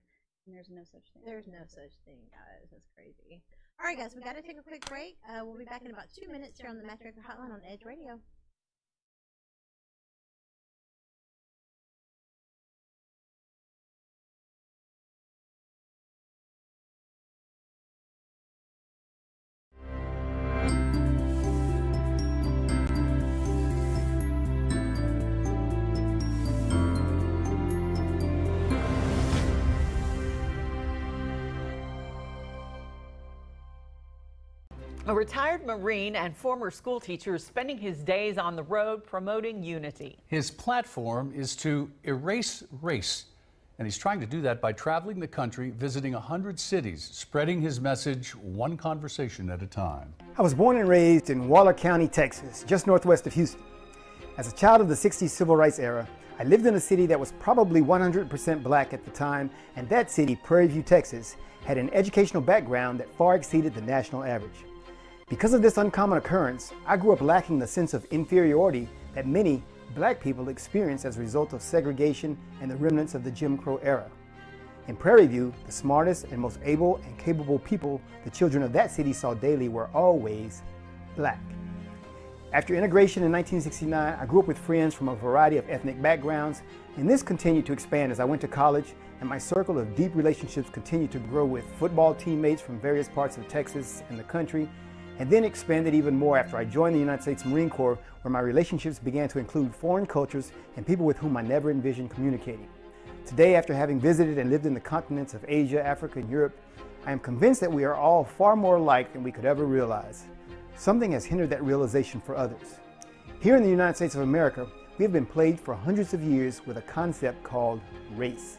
S4: And there's no such thing.
S10: There's no such thing, guys. That's crazy. All right, guys, we got to take a quick break. We'll be back in about 2 minutes here on the Matchmaker Hotline on Edge Radio.
S11: A retired Marine and former school teacher is spending his days on the road promoting unity.
S12: His platform is to erase race, and he's trying to do that by traveling the country, visiting 100 cities, spreading his message one conversation at a time.
S13: I was born and raised in Waller County, Texas, just northwest of Houston. As a child of the 60s civil rights era, I lived in a city that was probably 100% black at the time, and that city, Prairie View, Texas, had an educational background that far exceeded the national average. Because of this uncommon occurrence, I grew up lacking the sense of inferiority that many black people experience as a result of segregation and the remnants of the Jim Crow era. In Prairie View, the smartest and most able and capable people the children of that city saw daily were always black. After integration in 1969, I grew up with friends from a variety of ethnic backgrounds, and this continued to expand as I went to college, and my circle of deep relationships continued to grow with football teammates from various parts of Texas and the country, and then expanded even more after I joined the United States Marine Corps, where my relationships began to include foreign cultures and people with whom I never envisioned communicating. Today, after having visited and lived in the continents of Asia, Africa, and Europe, I am convinced that we are all far more alike than we could ever realize. Something has hindered that realization for others. Here in the United States of America, we have been plagued for hundreds of years with a concept called race.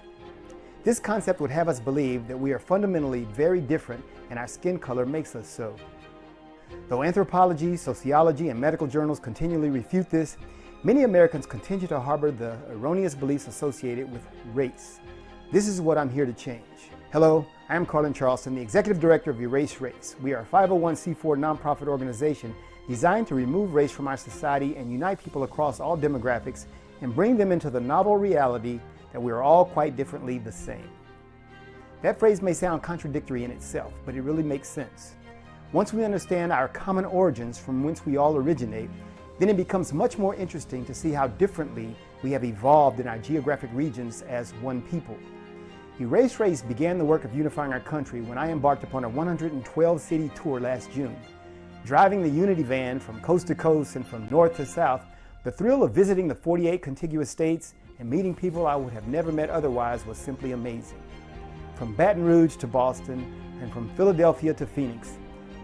S13: This concept would have us believe that we are fundamentally very different and our skin color makes us so. Though anthropology, sociology, and medical journals continually refute this, many Americans continue to harbor the erroneous beliefs associated with race. This is what I'm here to change. Hello, I am Carlin Charleston, the Executive Director of Erase Race. We are a 501c4 nonprofit organization designed to remove race from our society and unite people across all demographics and bring them into the novel reality that we are all quite differently the same. That phrase may sound contradictory in itself, but it really makes sense. Once we understand our common origins from whence we all originate, then it becomes much more interesting to see how differently we have evolved in our geographic regions as one people. Erase Race began the work of unifying our country when I embarked upon a 112-city tour last June. Driving the Unity van from coast to coast and from north to south, the thrill of visiting the 48 contiguous states and meeting people I would have never met otherwise was simply amazing. From Baton Rouge to Boston and from Philadelphia to Phoenix,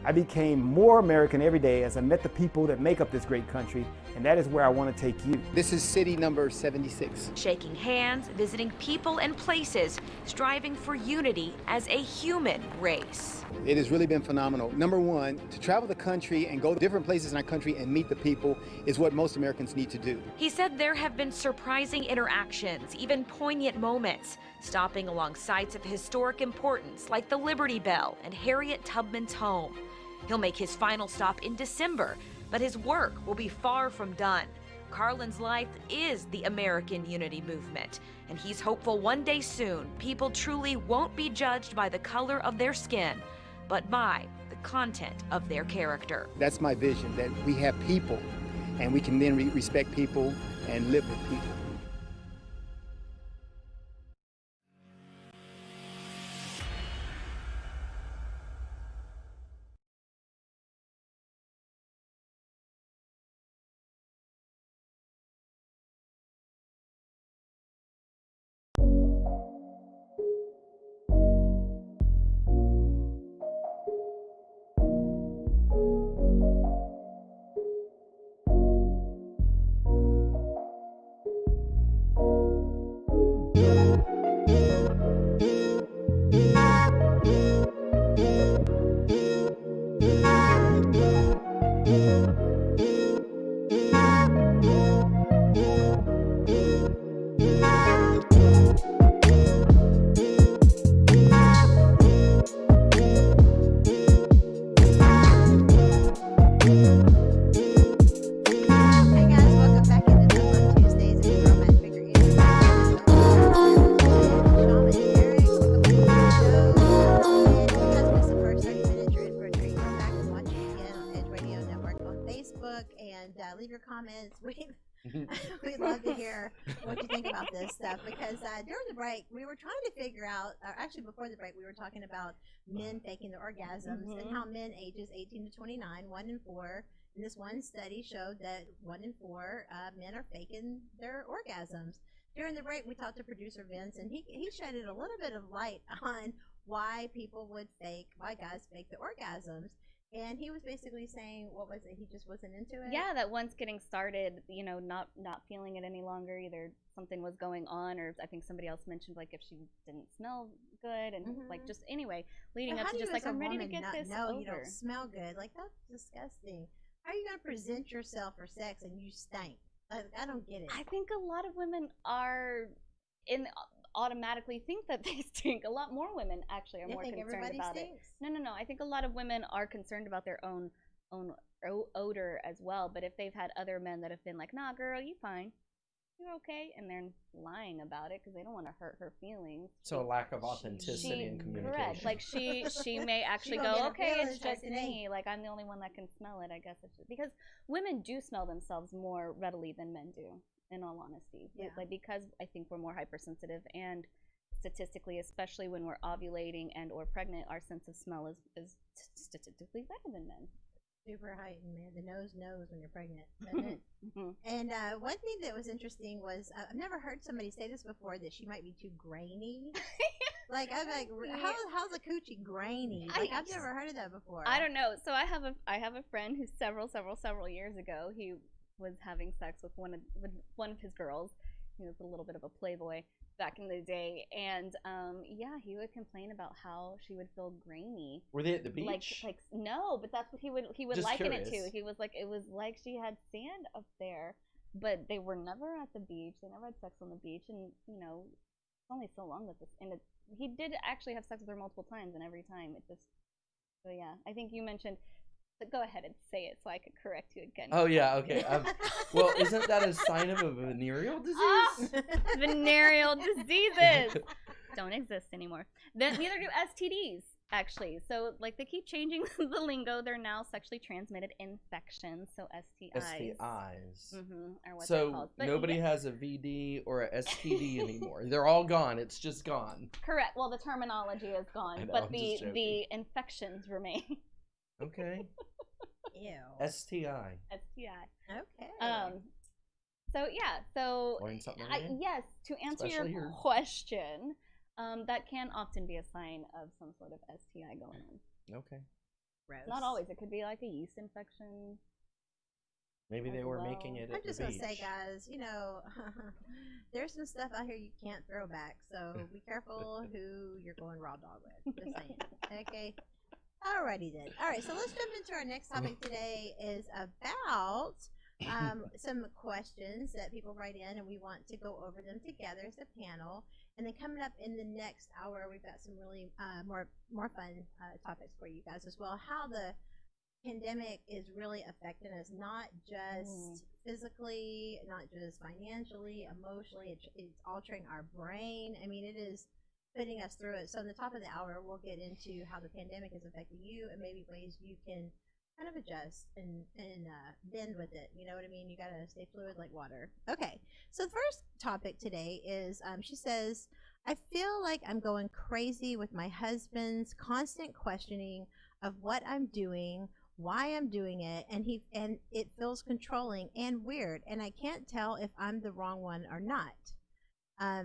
S13: I became more American every day as I met the people that make up this great country, and that is where I want to take you.
S14: This is city number 76.
S15: Shaking hands, visiting people and places, striving for unity as a human race.
S14: It has really been phenomenal. Number one, to travel the country and go to different places in our country and meet the people is what most Americans need to do.
S15: He said there have been surprising interactions, even poignant moments, stopping along sites of historic importance like the Liberty Bell and Harriet Tubman's home. He'll make his final stop in December, but his work will be far from done. Carlin's life is the American Unity Movement, and he's hopeful one day soon people truly won't be judged by the color of their skin, but by the content of their character.
S14: That's my vision, that we have people, and we can then respect people and live with people.
S10: your comments. We'd love to hear what you think about this stuff, because during the break we were trying to figure out, or actually before the break we were talking about men faking their orgasms and how men ages 18 to 29, 1 in 4, and this one study showed that 1 in 4 men are faking their orgasms. During the break we talked to producer Vince, and he shedded a little bit of light on why guys fake the orgasms. And he was basically saying, what was it? He just wasn't into it?
S4: Yeah, that once getting started, not feeling it any longer. Either something was going on, or I think somebody else mentioned, like, if she didn't smell good, and like, just anyway, leading up to just like, I'm ready to get this over.
S10: You don't smell good. Like, that's disgusting. How are you going to present yourself for sex and you stink? I don't get it.
S4: I think a lot of women automatically think that they stink. A lot more women actually are more concerned about it. No. I think a lot of women are concerned about their own odor as well. But if they've had other men that have been like, nah, girl, you fine, you're okay, and they're lying about it because they don't want to hurt her feelings.
S3: So a lack of authenticity in communication.
S4: Correct. Like she may actually go, okay, it's just me. Like, I'm the only one that can smell it. I guess it's just, because women do smell themselves more readily than men do. In all honesty, like, because I think we're more hypersensitive, and statistically, especially when we're ovulating and or pregnant, our sense of smell is statistically better than men.
S10: Super heightened, man. The nose knows when you're pregnant, doesn't it? And one thing that was interesting was, I've never heard somebody say this before, that she might be too grainy. Like, I'm like, how's a coochie grainy? Like, I've never heard of that before.
S4: I don't know. So I have a friend who several years ago, he was having sex with one of his girls. He was a little bit of a playboy back in the day, and he would complain about how she would feel grainy.
S3: Were they at the beach?
S4: Like no, but that's what he would
S3: Just
S4: liken
S3: curious.
S4: it to. He was like, it was like she had sand up there, but they were never at the beach. They never had sex on the beach, and it's only so long that this. And he did actually have sex with her multiple times, and every time it just. So yeah, I think you mentioned. But go ahead and say it so I could correct you again.
S3: Oh yeah, okay. Well, isn't that a sign of a venereal disease?
S4: Venereal diseases don't exist anymore. Neither do STDs, actually. So, like, they keep changing the lingo. They're now sexually transmitted infections. So STIs. Are what they're called. But
S3: nobody has a VD or a STD anymore. They're all gone. It's just gone.
S4: Correct. Well, the terminology is gone, but the infections remain.
S3: Okay.
S10: Ew.
S3: STI.
S10: Okay.
S4: So yeah. So
S3: learn something
S4: yes. To answer your question, that can often be a sign of some sort of STI going on.
S3: Okay.
S10: Gross.
S4: Not always. It could be like a yeast infection.
S3: Maybe they were making it at the beach.
S10: I'm just going to say, guys, there's some stuff out here you can't throw back. So be careful who you're going raw dog with. Just saying. Okay. Alrighty then. All right, so let's jump into our next topic today. Is about some questions that people write in, and we want to go over them together as a panel. And then coming up in the next hour, we've got some really more fun topics for you guys as well. How the pandemic is really affecting us, not just physically, not just financially, emotionally. It's altering our brain. I mean, it is putting us through it. So in the top of the hour, we'll get into how the pandemic is affecting you, and maybe ways you can kind of adjust and bend with it. You know what I mean? You got to stay fluid like water. Okay. So the first topic today is, she says, I feel like I'm going crazy with my husband's constant questioning of what I'm doing, why I'm doing it, and it feels controlling and weird, and I can't tell if I'm the wrong one or not.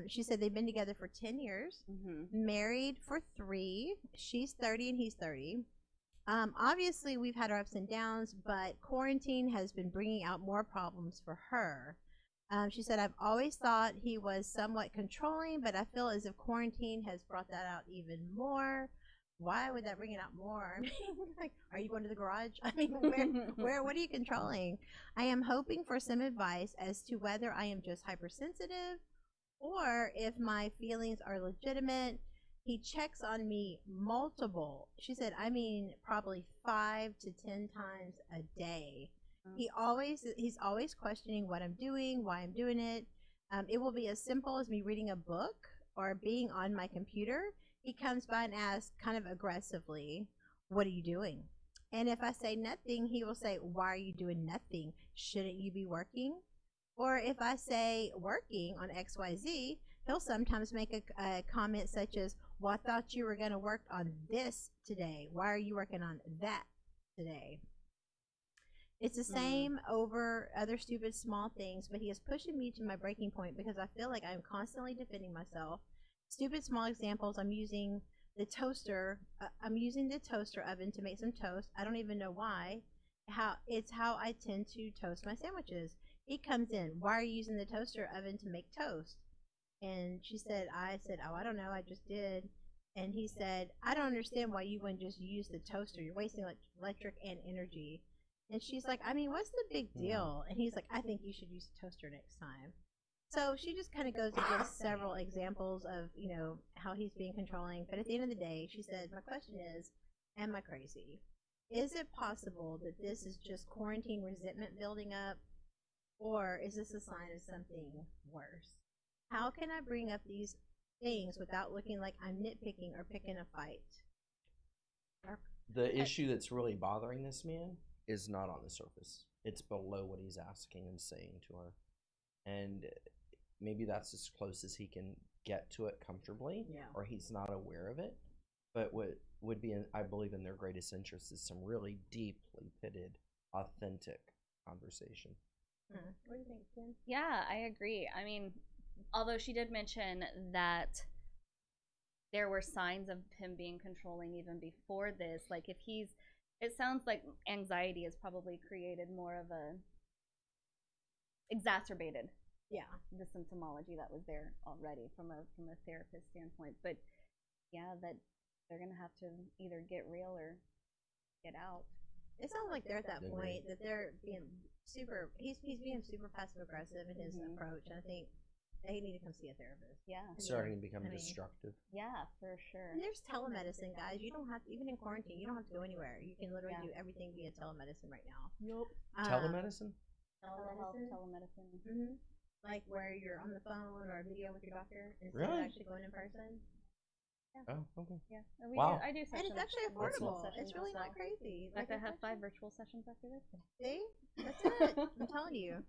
S10: She said they've been together for 10 years, married for 3. She's 30 and he's 30. Obviously, we've had our ups and downs, but quarantine has been bringing out more problems for her. She said, I've always thought he was somewhat controlling, but I feel as if quarantine has brought that out even more. Why would that bring it out more? I mean, like, are you going to the garage? I mean, what are you controlling? I am hoping for some advice as to whether I am just hypersensitive or if my feelings are legitimate. He checks on me she said, I mean, probably 5 to 10 times a day. He's always questioning what I'm doing, why I'm doing it. It will be as simple as me reading a book or being on my computer. He comes by and asks kind of aggressively, what are you doing? And if I say nothing, he will say, why are you doing nothing? Shouldn't you be working? Or if I say working on XYZ, he'll sometimes make a comment such as, well, I thought you were going to work on this today. Why are you working on that today? It's the same over other stupid small things, but he is pushing me to my breaking point because I feel like I'm constantly defending myself. Stupid small examples, I'm using the toaster oven to make some toast. I don't even know why. How I tend to toast my sandwiches. He comes in, why are you using the toaster oven to make toast? And I said, oh, I don't know, I just did. And he said, I don't understand why you wouldn't just use the toaster. You're wasting electric and energy. And she's like, I mean, what's the big deal? And he's like, I think you should use a toaster next time. So she just kind of goes and gives several examples of, you know, how he's being controlling. But at the end of the day, she said, my question is, am I crazy? Is it possible that this is just quarantine resentment building up? Or is this a sign of something worse? How can I bring up these things without looking like I'm nitpicking or picking a fight?
S3: The issue that's really bothering this man is not on the surface. It's below what he's asking and saying to her. And maybe that's as close as he can get to it comfortably, or he's not aware of it. But what would be, I believe, in their greatest interest is some really deeply pitted, authentic conversation.
S10: What do you think, Jen?
S4: Yeah, I agree. I mean, although she did mention that there were signs of him being controlling even before this, like if he's, it sounds like anxiety has probably created more of a exacerbated the symptomology that was there already from a therapist standpoint. But yeah, that they're gonna have to either get real or get out.
S10: It sounds like they're at that point that they're being super. He's being super passive aggressive in his approach. And I think they need to come see a therapist.
S4: Yeah,
S3: starting to become destructive.
S4: Yeah, for sure.
S10: And there's telemedicine, guys. You don't have to, even in quarantine, you don't have to go anywhere. You can literally do everything via telemedicine right now.
S4: Yep.
S3: Telemedicine?
S10: Telemedicine. Like where you're on the phone or video with your doctor instead
S3: Really?
S10: of actually going in person.
S3: Oh, okay.
S4: Yeah.
S3: Wow.
S4: I do
S10: And it's actually affordable.
S4: sessions
S10: It's really
S4: as well.
S10: not crazy.
S4: In fact, I have 5 virtual sessions after this.
S10: See? That's it. I'm telling you.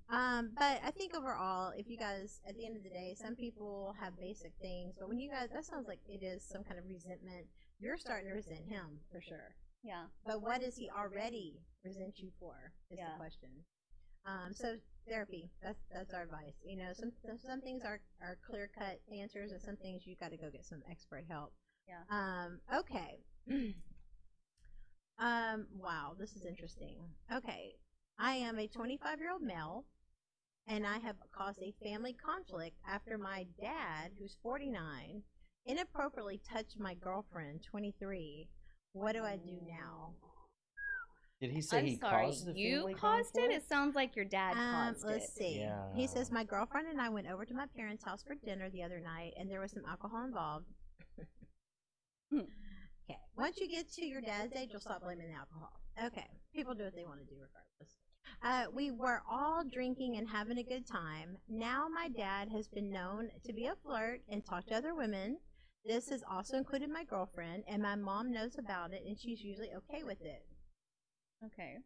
S10: But I think overall, if you guys, at the end of the day, some people have basic things, but when you guys, that sounds like it is some kind of resentment. You're starting to resent him, for sure.
S4: Yeah.
S10: But what does he already resent you for, is the question. So therapy, that's our advice. You know, some things are clear-cut answers, and some things you got to go get some expert help.
S4: Yeah.
S10: Okay. Wow, this is interesting. Okay. I am a 25-year-old male, and I have caused a family conflict after my dad, who's 49, inappropriately touched my girlfriend, 23. What do I do now?
S3: Did he say he caused the
S4: you
S3: family
S4: caused
S3: conflict?
S4: it? It sounds like your dad caused it.
S10: Let's see.
S3: Yeah.
S10: He says, my girlfriend and I went over to my parents' house for dinner the other night, and there was some alcohol involved. Okay. Once you get to your dad's age, you'll stop blaming the alcohol. Okay. People do what they want to do regardless. We were all drinking and having a good time. Now my dad has been known to be a flirt and talk to other women. This has also included my girlfriend, and my mom knows about it, and she's usually okay with it.
S4: Okay.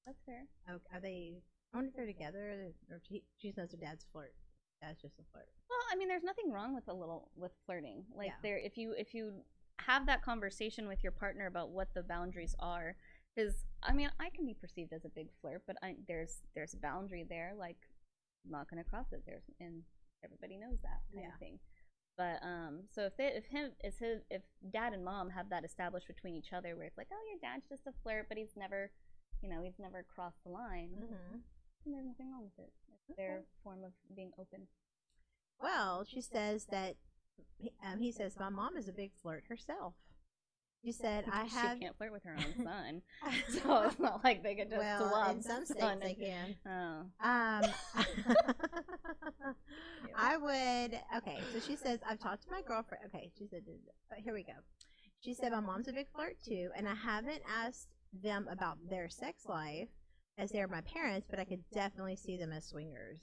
S4: That's fair.
S10: Okay. Are they, I wonder if they're together, or she knows her dad's flirt. Dad's just a flirt.
S4: Well, I mean, there's nothing wrong with flirting. Like if you have that conversation with your partner about what the boundaries are, because I mean, I can be perceived as a big flirt, but there's a boundary there. Like, I'm not going to cross it. And everybody knows that kind of thing. But so if dad and mom have that established between each other, where it's like, oh, your dad's just a flirt, but he's never crossed the line. And there's nothing wrong with it. It's their form of being open.
S10: Well, she says that he says my mom is a big flirt herself. She said
S4: She can't flirt with her own son, so it's not like they could just swap.
S10: In some states
S4: son
S10: they can.
S4: Oh.
S10: I would. Okay, so she says I've talked to my girlfriend. Okay, she said, here we go. She said my mom's a big flirt too, and I haven't asked them about their sex life as they're my parents, but I could definitely see them as swingers.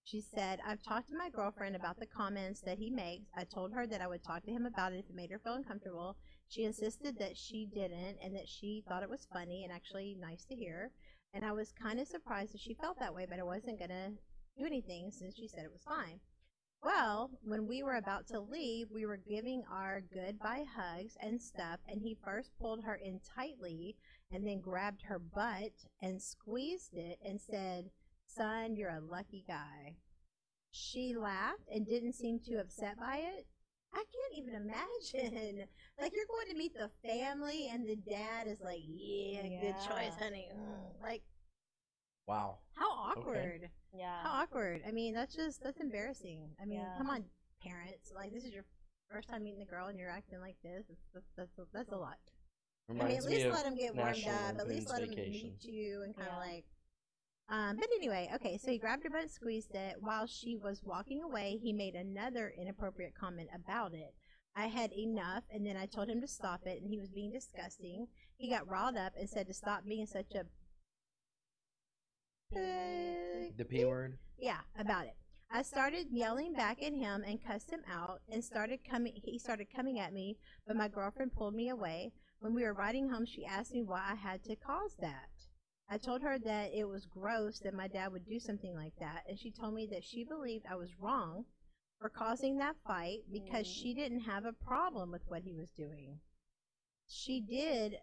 S10: She said, I've talked to my girlfriend about the comments that he makes. I told her that I would talk to him about it if it made her feel uncomfortable. She insisted that she didn't and that she thought it was funny and actually nice to hear. And I was kind of surprised that she felt that way, but I wasn't going to do anything since she said it was fine. Well, when we were about to leave, we were giving our goodbye hugs and stuff, and he first pulled her in tightly and then grabbed her butt and squeezed it and said, "Son, you're a lucky guy." She laughed and didn't seem too upset by it. I can't even imagine. Like, you're going to meet the family, and the dad is like, yeah, good choice, honey. Like,
S3: wow.
S10: How awkward.
S4: Okay. Yeah.
S10: How awkward. I mean, that's embarrassing. I mean,
S4: Yeah.
S10: come on, parents. Like, this is your first time meeting the girl, and you're acting like this. That's a lot. I mean, at least let him get warmed up. At least let him meet you and kind of like. But anyway, okay, so he grabbed her butt and squeezed it. While she was walking away, he made another inappropriate comment about it. I had enough, and then I told him to stop it, and he was being disgusting. He got riled up and said to stop being such a
S3: The P word?
S10: yeah, about it. I started yelling back at him and cussed him out and he started coming at me, but my girlfriend pulled me away. When we were riding home, she asked me why I had to cause that. I told her that it was gross that my dad would do something like that, and she told me that she believed I was wrong for causing that fight because she didn't have a problem with what he was doing. She did.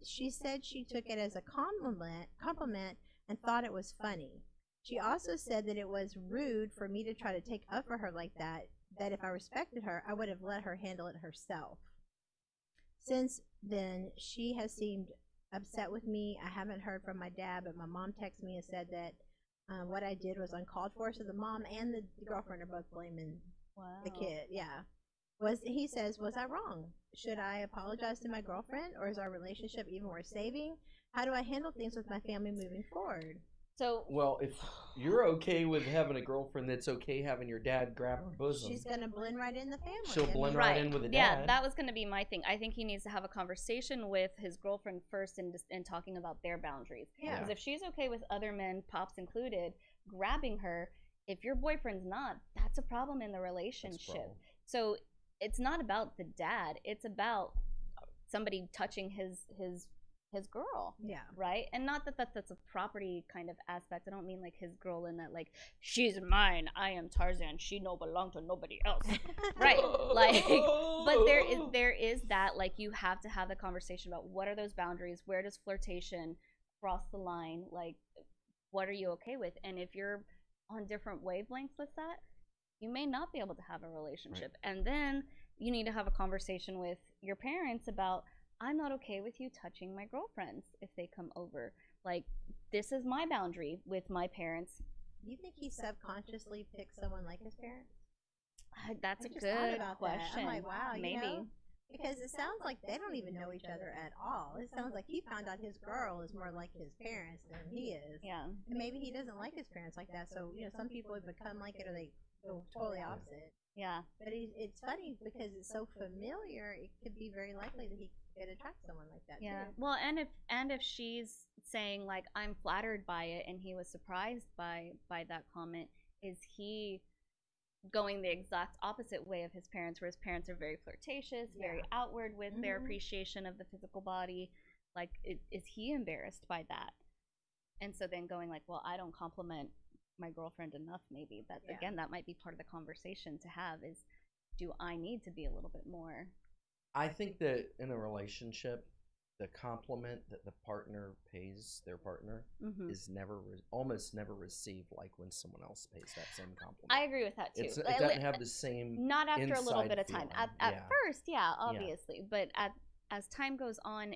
S10: She said she took it as a compliment and thought it was funny. She also said that it was rude for me to try to take up for her like that, that if I respected her, I would have let her handle it herself. Since then, she has seemed upset with me. I haven't heard from my dad, but my mom texted me and said that what I did was uncalled for. So the mom and the girlfriend are both blaming the kid. Yeah. He says, was I wrong? Should I apologize to my girlfriend, or is our relationship even worth saving? How do I handle things with my family moving forward?
S4: So,
S3: well, if you're okay with having a girlfriend that's okay having your dad grab her bosom,
S10: she's gonna blend right in the family.
S3: She'll blend right in with the dad.
S4: Yeah, that was going to be my thing. I think he needs to have a conversation with his girlfriend first and talking about their boundaries.
S10: Yeah.
S4: Because if she's okay with other men, pops included, grabbing her, if your boyfriend's not, that's a problem in the relationship. So it's not about the dad. It's about somebody touching his girl.
S10: Yeah.
S4: Right? And not that that's a property kind of aspect. I don't mean like his girl in that like, she's mine, I am Tarzan, she no belong to nobody else. Right. Like, but there is that, like, you have to have the conversation about what are those boundaries, where does flirtation cross the line, like what are you okay with? And if you're on different wavelengths with that, you may not be able to have a relationship. Right. And then you need to have a conversation with your parents about, I'm not okay with you touching my girlfriends if they come over. Like, this is my boundary with my parents.
S10: Do you think he subconsciously picked someone like his parents?
S4: That's
S10: I
S4: a
S10: just thought
S4: good
S10: about
S4: question.
S10: That. I'm like, wow,
S4: maybe.
S10: You know? Because it sounds like they don't even know each other at all. It sounds like he found out his girl is more like his parents than he is.
S4: Yeah.
S10: And maybe he doesn't like his parents like that. So, you know, some people become like it or they go totally opposite.
S4: Yeah.
S10: But it's funny because it's so familiar, it could be very likely that he could attract someone like that.
S4: Yeah.
S10: Too.
S4: Well, and if she's saying like, I'm flattered by it and he was surprised by that comment, is he going the exact opposite way of his parents, where his parents are very flirtatious, very outward with their appreciation of the physical body? Like, is he embarrassed by that? And so then going like, well, I don't compliment my girlfriend enough. Maybe that again, that might be part of the conversation to have, is, do I need to be a little bit more?
S3: I think that in a relationship, the compliment that the partner pays their partner is almost never received like when someone else pays that same compliment.
S4: I agree with that too.
S3: It doesn't have the same
S4: not after a little bit of time.
S3: feeling.
S4: At first, obviously, but as time goes on,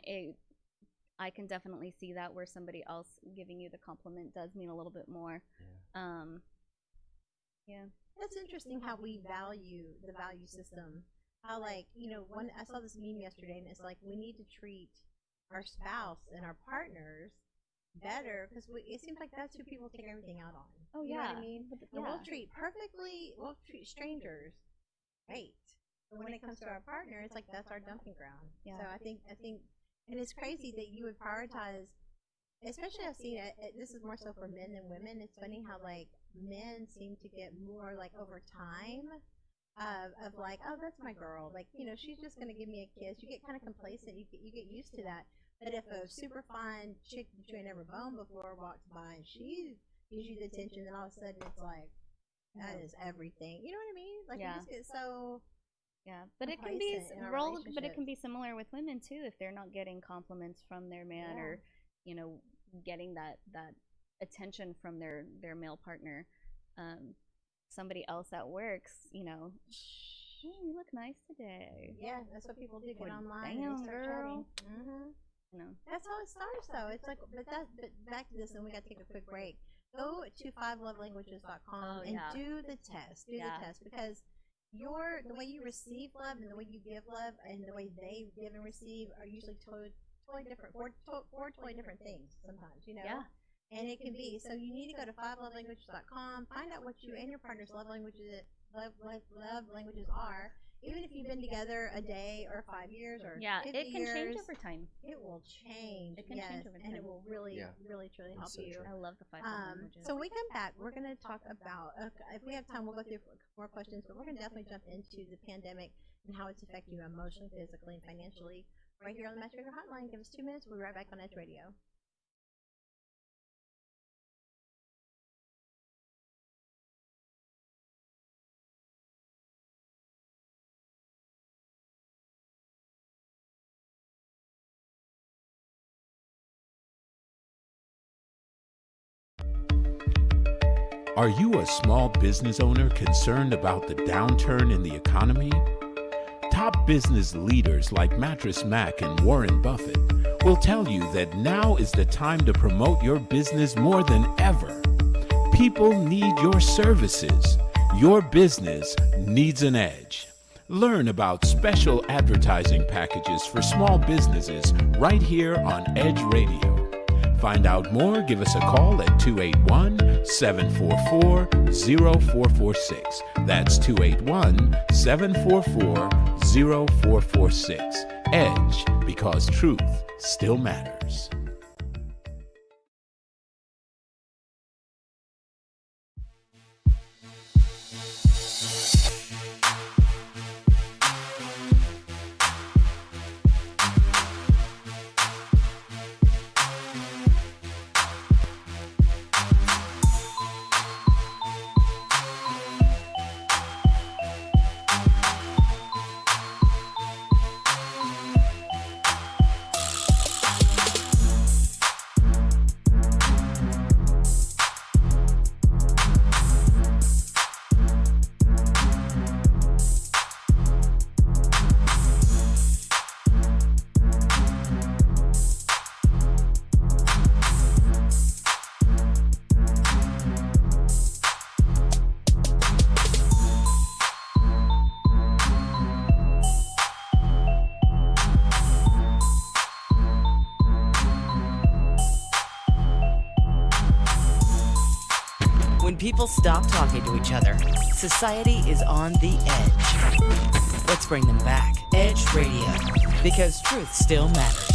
S4: I can definitely see that where somebody else giving you the compliment does mean a little bit more.
S10: That's interesting how we value the value system. How, like, you know, I saw this meme yesterday, and it's like, we need to treat our spouse and our partners better, because it seems like that's who people take everything out on.
S4: Oh,
S10: you
S4: yeah.
S10: know what I mean? And we'll treat strangers great. But when it comes to our partner, it's like that's our dumping ground.
S4: Yeah.
S10: So I think, and it's crazy that you would prioritize, especially I've seen it, this is more so for men than women. It's funny how, like, men seem to get more like over time of like, oh, that's my girl. Like, you know, she's just gonna give me a kiss. You get kind of complacent. You get used to that. But if a super fine chick that you ain't never boned before walks by and she gives you the attention, then all of a sudden it's like, that is everything. You know what I mean? Like, you just get so.
S4: Yeah, but it can be but it can be similar with women too if they're not getting compliments from their man or, you know, getting that attention from their male partner. Somebody else at work's, you know, you look nice today.
S10: Yeah, that's what people do. Get online
S4: damn,
S10: and they start
S4: girl.
S10: chatting.
S4: You know,
S10: that's how it starts, though. It's like, but back to this, and we got to take a quick break. Go to 5lovelanguages.com and do the test. Do the test because the way you receive love and the way you give love and the way they give and receive are usually totally different. Four totally different things sometimes, you know. Yeah. And it can be. So you need to go to 5lovelanguages.com, find out what you and your partner's love languages are. Even if you've been together a day or 5 years or 50
S4: it can
S10: years,
S4: change over time.
S10: It will change.
S4: It can change over time,
S10: and it will really, really, truly help you.
S4: I love the 5 love languages.
S10: So when we come back, we're going to talk about. If we have time, we'll go through more questions, but we're going to definitely jump into the pandemic and how it's affecting you emotionally, physically, and financially. Right here on the Matchmaker Hotline. Give us 2 minutes. We'll be right back on Edge Radio.
S16: Are you a small business owner concerned about the downturn in the economy? Top business leaders like Mattress Mac and Warren Buffett will tell you that now is the time to promote your business more than ever. People need your services. Your business needs an edge. Learn about special advertising packages for small businesses right here on Edge Radio. Find out more, give us a call at 281-744-0446. That's 281-744-0446. Edge, because truth still matters.
S9: When people stop talking to each other, society is on the edge. Let's bring them back. Edge Radio, because truth still matters.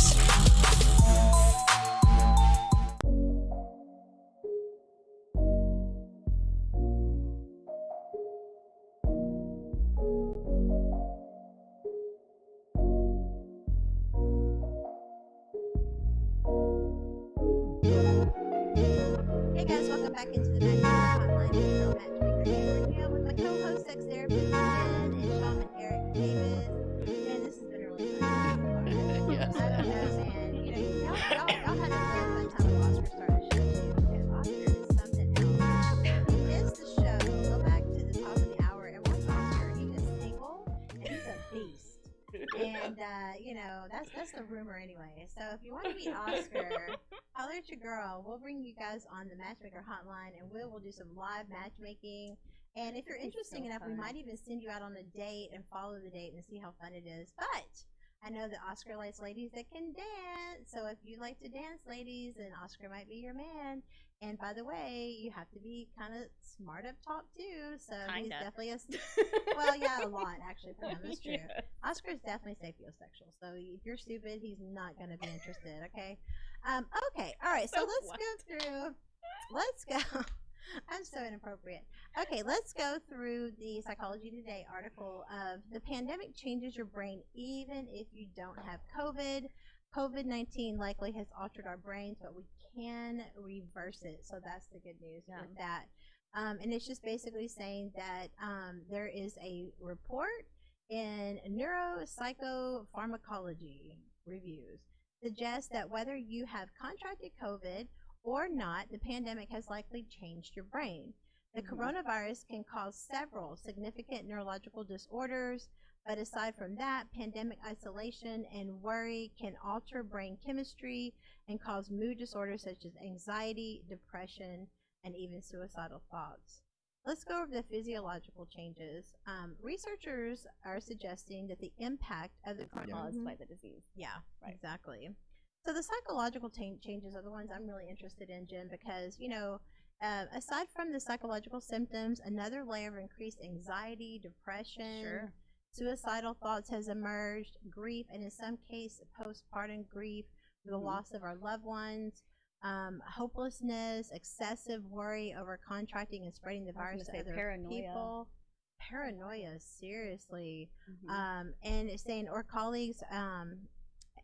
S10: Hey guys, welcome back into the Matchmaker Hotline. It's your Matchmaker here with my co-host, sex therapist Jen, and shaman Eric Davis. Man, this has been really fun.
S3: Yes.
S10: I don't know, man. You know, y'all had a really fun time with Oscar started the show too. Because Oscar is something else. If you missed the show, go back to the top of the hour and watch Oscar. He is single and he's a beast. And you know, that's the rumor anyway. So if you want to meet Oscar, holler at your girl. We'll bring you guys on the Matchmaker Hotline, and we'll do some live matchmaking. And if you're interesting enough, we might even send you out on a date and follow the date and see how fun it is. But I know that Oscar likes ladies that can dance. So if you like to dance, ladies, then Oscar might be your man. And by the way, you have to be kind of smart up top too. So he's definitely well, yeah, a lot actually for him. That's true. Yeah. Oscar's definitely sapiosexual. So if you're stupid, he's not going to be interested. Okay. Okay. All right. So let's go through. Let's go. I'm so inappropriate. Okay, let's go through the Psychology Today article of the pandemic changes your brain even if you don't have COVID. COVID-19 likely has altered our brains, but we can reverse it. So that's the good news with that. And it's just basically saying that there is a report in neuropsychopharmacology reviews suggests that whether you have contracted COVID or not, the pandemic has likely changed your brain. The coronavirus can cause several significant neurological disorders, but aside from that, pandemic isolation and worry can alter brain chemistry and cause mood disorders such as anxiety, depression, and even suicidal thoughts. Let's go over the physiological changes. Researchers are suggesting that the impact of the
S4: caused by the disease.
S10: Yeah, exactly. So the psychological changes are the ones I'm really interested in, Jen, because, you know, aside from the psychological symptoms, another layer of increased anxiety, depression, suicidal thoughts has emerged, grief, and in some cases, postpartum grief, the loss of our loved ones, hopelessness, excessive worry over contracting and spreading the virus to other people. Paranoia, seriously. And it's saying, or colleagues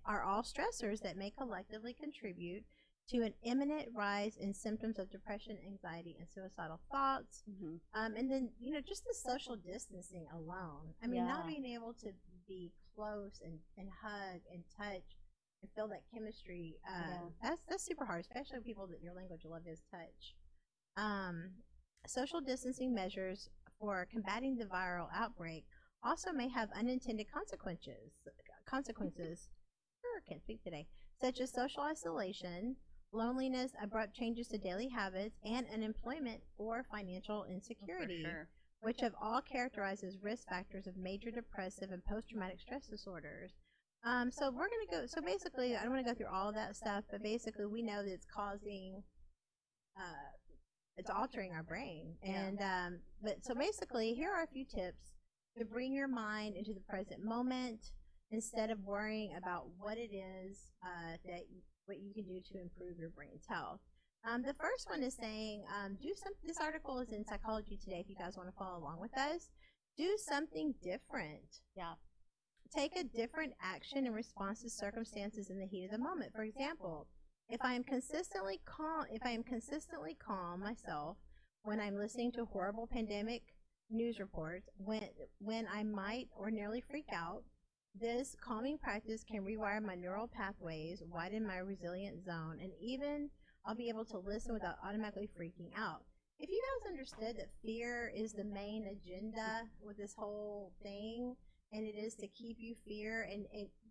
S10: are all stressors that may collectively contribute to an imminent rise in symptoms of depression, anxiety, and suicidal thoughts. And then, you know, just the social distancing alone. I mean, not being able to be close and hug and touch and feel that chemistry, that's super hard, especially people that your language of love is touch. Social distancing measures for combating the viral outbreak also may have unintended consequences. Can't speak today, such as social isolation, loneliness, abrupt changes to daily habits, and unemployment or financial insecurity, which have all characterized as risk factors of major depressive and post-traumatic stress disorders. So we're going to go, so basically, I don't want to go through all of that stuff, but basically we know that it's causing, it's altering our brain. And, but so basically, here are a few tips to bring your mind into the present moment instead of worrying about what it is what you can do to improve your brain's health. The first one is saying, this article is in Psychology Today if you guys want to follow along with us. Do something different. Take a different action in response to circumstances in the heat of the moment. For example, if I am consistently calm myself when I'm listening to horrible pandemic news reports, when I might ordinarily freak out, this calming practice can rewire my neural pathways, widen my resilient zone, and even I'll be able to listen without automatically freaking out. If you guys understood that fear is the main agenda with this whole thing, and it is to keep you fear, and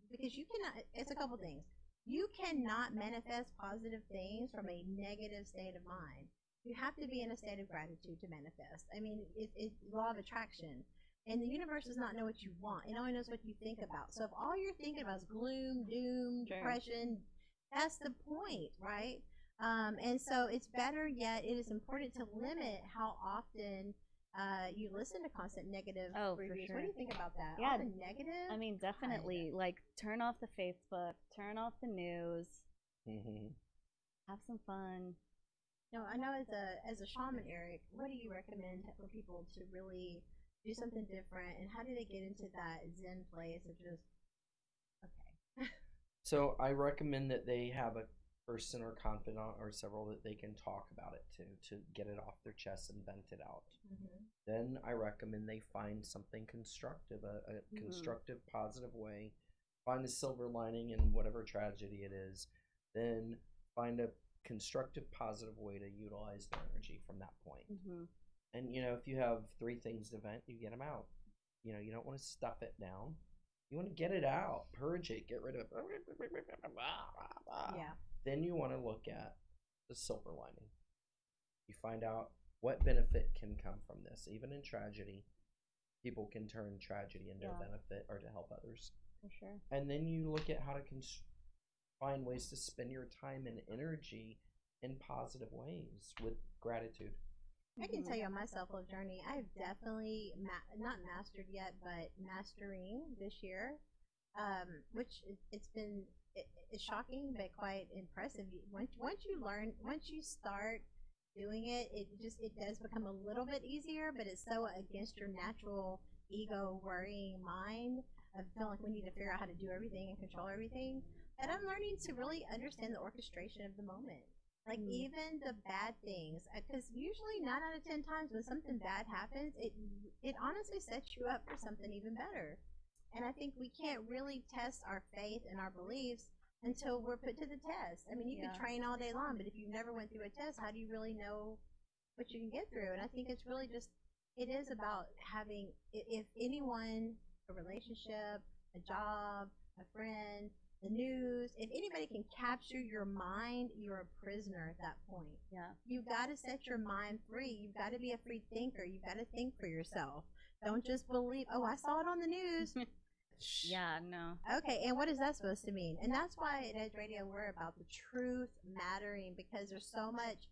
S10: because you cannot, it's a couple things. You cannot manifest positive things from a negative state of mind. You have to be in a state of gratitude to manifest. I mean, it's law of attraction. And the universe does not know what you want. It only knows what you think about. So if all you're thinking about is gloom, doom, depression, that's the point, right? And so it's better yet, it is important to limit how often you listen to constant negative reviews. What do you think about that?
S4: Yeah,
S10: all the negative?
S4: I mean, definitely. Like, turn off the Facebook, turn off the news, have some fun.
S10: No, I know as a shaman, Eric, what do you recommend for people to really do something different, and how do they get into that Zen place of just
S3: So I recommend that they have a person or confidant or several that they can talk about it to get it off their chest and vent it out. Then I recommend they find something constructive, a constructive, positive way. Find a silver lining in whatever tragedy it is. Then find a constructive, positive way to utilize their energy from that point. And, you know, if you have 3 things to vent, you get them out. You know, you don't want to stuff it down. You want to get it out, purge it, get rid of it. Then you want to look at the silver lining. You find out what benefit can come from this. Even in tragedy, people can turn tragedy into a benefit or to help others.
S4: For sure.
S3: And then you look at how to find ways to spend your time and energy in positive ways with gratitude.
S10: I can tell you on my self-love journey, I've definitely not mastered yet, but mastering this year, which it's shocking but quite impressive. Once you start doing it, it does become a little bit easier, but it's so against your natural ego worrying mind of feeling like we need to figure out how to do everything and control everything. But I'm learning to really understand the orchestration of the moment. Like even the bad things, because usually 9 out of 10 times when something bad happens, it honestly sets you up for something even better. And I think we can't really test our faith and our beliefs until we're put to the test. I mean, you can train all day long, but if you never went through a test, how do you really know what you can get through? And I think it's really just, it is about having, if anyone, a relationship, a job, a friend, the news, if anybody can capture your mind, you're a prisoner at that point.
S4: Yeah.
S10: You've got to set your mind free. You've got to be a free thinker. You've got to think for yourself. Don't just believe, oh, I saw it on the news.
S4: Yeah, no.
S10: Okay, and what is that supposed to mean? And that's why at Edge Radio we're about the truth mattering, because there's so much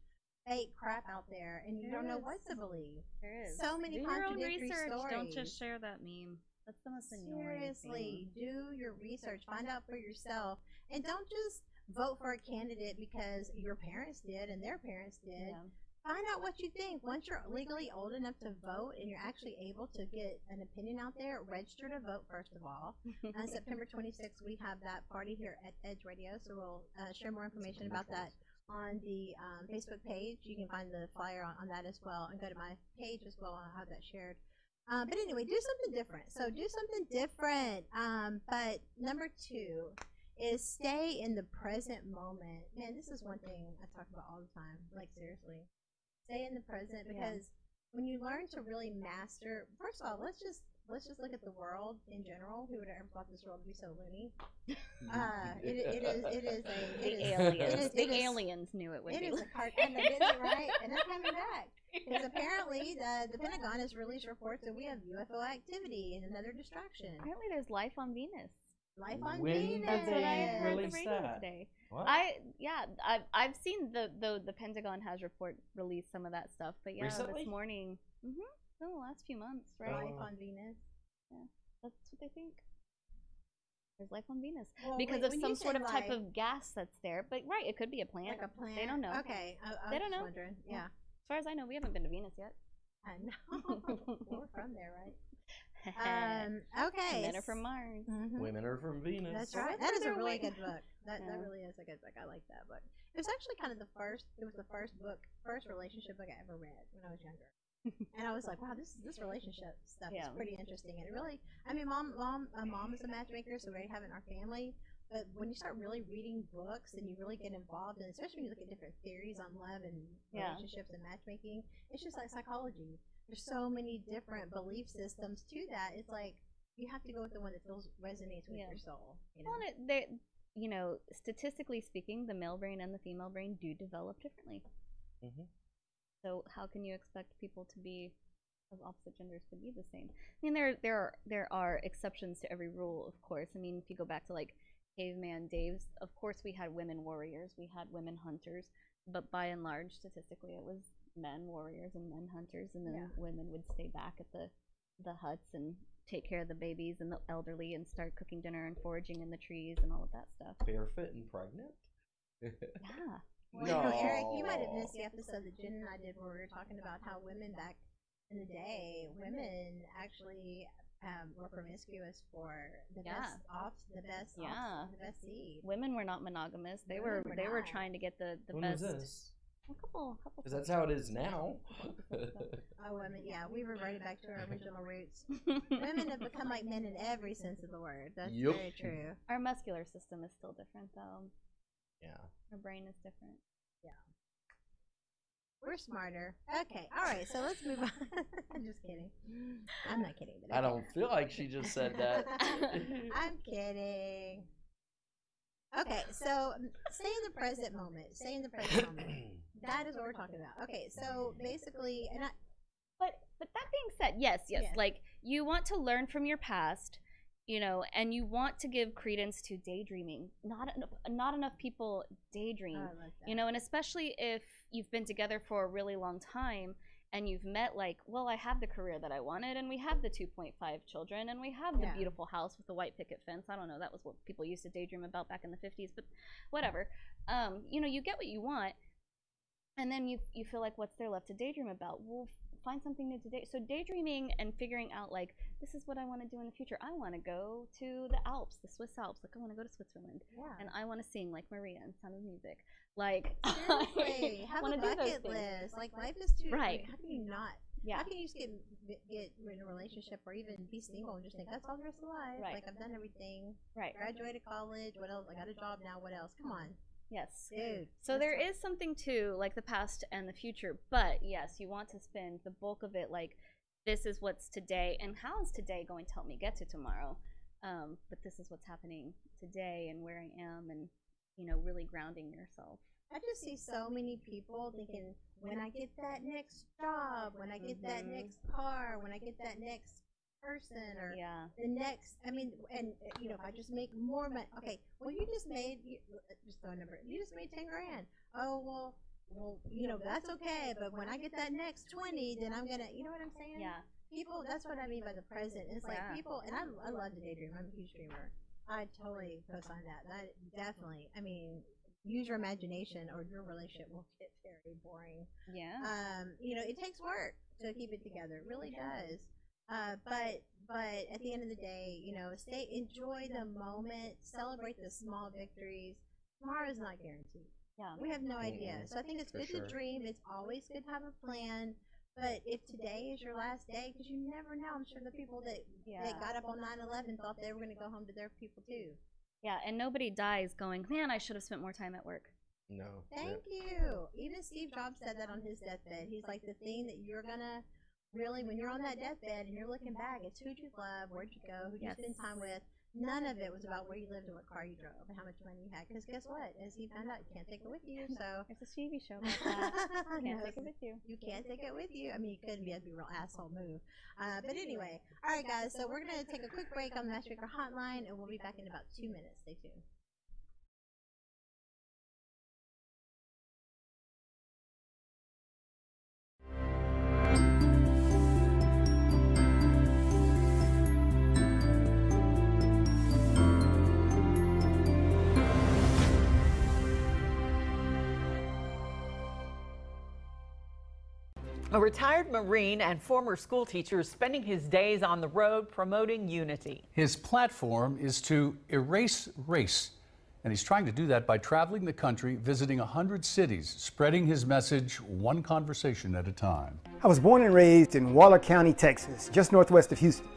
S10: fake crap out there and you don't know what to believe.
S4: There is.
S10: So many
S4: Do your own
S10: contradictory
S4: research.
S10: stories.
S4: Don't just share that meme. That's the most annoying
S10: Seriously,
S4: thing.
S10: do your research. Find out for yourself. And don't just vote for a candidate because your parents did and their parents did.
S4: Yeah.
S10: Find out what you think. Once you're legally old enough to vote and you're actually able to get an opinion out there, register to vote first of all. On September 26th, we have that party here at Edge Radio, so we'll share more information about that on the Facebook page. You can find the flyer on that as well, and go to my page as well. I'll have that shared. But anyway, do something different. So do something different. But number 2 is stay in the present moment. Man, this is one thing I talk about all the time. Like, seriously. Stay in the present, because when you learn to really master, first of all, let's just look at the world in general. Who would have ever thought this world would be so loony?
S4: The aliens knew it would be.
S10: It is a cartoon, and they did it right, and they're coming back. Because apparently the Pentagon has released reports that we have UFO activity and another distraction.
S4: Apparently there's life on Venus.
S10: Life on
S3: When
S10: Venus.
S3: did they
S4: heard the
S3: release
S4: radio
S3: that?
S4: today.
S3: What?
S4: I've seen the Pentagon has released some of that stuff, but yeah,
S3: Recently?
S4: this morning, in the last few months, right?
S10: Life on Venus.
S4: Yeah, that's what they think. There's life on Venus
S10: wait,
S4: because of
S10: when
S4: some
S10: you
S4: sort
S10: say
S4: of type
S10: life-
S4: of gas that's there. But right, it could be a plant.
S10: Like a plant.
S4: They don't know.
S10: Okay, I
S4: They
S10: was
S4: don't
S10: just
S4: know.
S10: wondering. Yeah.
S4: As far as I know, we haven't been to Venus yet.
S10: I know. We're from there, right? Okay.
S4: Men are from Mars.
S3: Women are from Venus.
S10: That's right. That is a really good book. That really is a good book. I like that book. It was actually kind of the first relationship book I ever read when I was younger. And I was like, wow, this relationship stuff is pretty interesting. And it really, I mean, mom is a matchmaker, so we have it in our family. But when you start really reading books and you really get involved, and especially when you look at different theories on love and relationships and matchmaking, it's just like psychology. There's so many different belief systems to that. It's like you have to go with the one that resonates with your soul. You know?
S4: Well, you know, statistically speaking, the male brain and the female brain do develop differently. So how can you expect people to be of opposite genders to be the same? I mean, there are exceptions to every rule, of course. I mean, if you go back to like caveman days, of course we had women warriors, we had women hunters, but by and large, statistically, it was men warriors and men hunters, and then women would stay back at the huts and take care of the babies and the elderly and start cooking dinner and foraging in the trees and all of that stuff.
S3: Barefoot and pregnant?
S4: Yeah.
S10: Well, you know, Eric, you might have missed the episode that Jen and I did where we were talking about how women back in the day, women actually were promiscuous for the best seed.
S4: Women were not monogamous. They were trying to get the
S3: When
S4: best.
S3: was this?
S4: A couple.
S3: Because that's how it is now.
S10: Oh, women, yeah, we reverted back to our original roots. Women have become like men in every sense of the word. That's very true.
S4: Our muscular system is still different, though.
S3: Yeah.
S4: Our brain is different.
S10: Yeah. We're smarter. Okay, all right, so let's move on. I'm just kidding. I'm not kidding. But
S3: I don't feel like she just said that.
S10: I'm kidding. Okay, so stay in the present moment. Stay in the present moment. That is what we're talking about. Okay, so basically,
S4: But that being said, yes, like you want to learn from your past, you know, and you want to give credence to daydreaming. Not enough people daydream, you know, and especially if you've been together for a really long time and you've met like, well, I have the career that I wanted, and we have the 2.5 children, and we have the beautiful house with the white picket fence. I don't know, that was what people used to daydream about back in the 50s, but whatever. You know, you get what you want. And then you feel like, what's there left to daydream about? Well, find something new to date. So daydreaming and figuring out, like, this is what I want to do in the future. I want to go to the Alps, the Swiss Alps. Like, I want to go to Switzerland.
S10: Yeah.
S4: And I want to sing like Maria in Sound of Music. Like,
S10: seriously, have a bucket list. Like, life is too,
S4: right.
S10: How can you not?
S4: Yeah.
S10: How can you just get in a relationship or even be single and just think that's all the rest of life?
S4: Right.
S10: Like, I've done everything.
S4: Right.
S10: Graduated college. What else? I got a job now. What else? Come on.
S4: Yes.
S10: Dude.
S4: So there is something to, like, the past and the future, but yes, you want to spend the bulk of it like, this is what's today, and how is today going to help me get to tomorrow? But this is what's happening today and where I am, and, you know, really grounding yourself.
S10: I just see so many people thinking, when I get that next job, when I get that next car, when I get that next person, or the next, I mean, and you know, if I just make more money, okay, well, you just made, just throw a number, you just made 10 grand. Oh, well, you know, that's okay, but when I get that next 20, then I'm gonna, you know what I'm saying?
S4: Yeah.
S10: People, that's what I mean by the present. It's like people, and I love to daydream. I'm a huge dreamer. I totally co-sign that. That definitely, I mean, use your imagination or your relationship will get very boring.
S4: Yeah.
S10: You know, it takes work to keep it together. It really does. But at the end of the day, you know, enjoy the moment, celebrate the small victories. Tomorrow is not guaranteed.
S4: Yeah.
S10: We have no idea. So I think it's good to dream. It's always good to have a plan. But if today is your last day, because you never know, I'm sure the people that got up on 9/11 thought they were going to go home to their people too.
S4: Yeah, and nobody dies going, man, I should have spent more time at work.
S3: No.
S10: Thank you. Even Steve Jobs said that on his deathbed. He's like, the thing that you're going to really, when you're on that deathbed and you're looking back, it's who'd you love, where'd you go, who'd you spend time with. None of it was about where you lived and what car you drove and how much money you had. Because guess what? As he found out, you can't take it with you. So
S4: it's a TV show about that. You can't take it with you.
S10: You can't take it with you. I mean, you couldn't be. That'd be a real asshole move. But anyway, all right, guys. So we're gonna take a quick break on the Matchmaker Hotline, and we'll be back in about 2 minutes. Stay tuned.
S11: A retired Marine and former school teacher is spending his days on the road promoting unity.
S12: His platform is to erase race, and he's trying to do that by traveling the country, visiting 100 cities, spreading his message one conversation at a time.
S13: I was born and raised in Waller County, Texas, just northwest of Houston.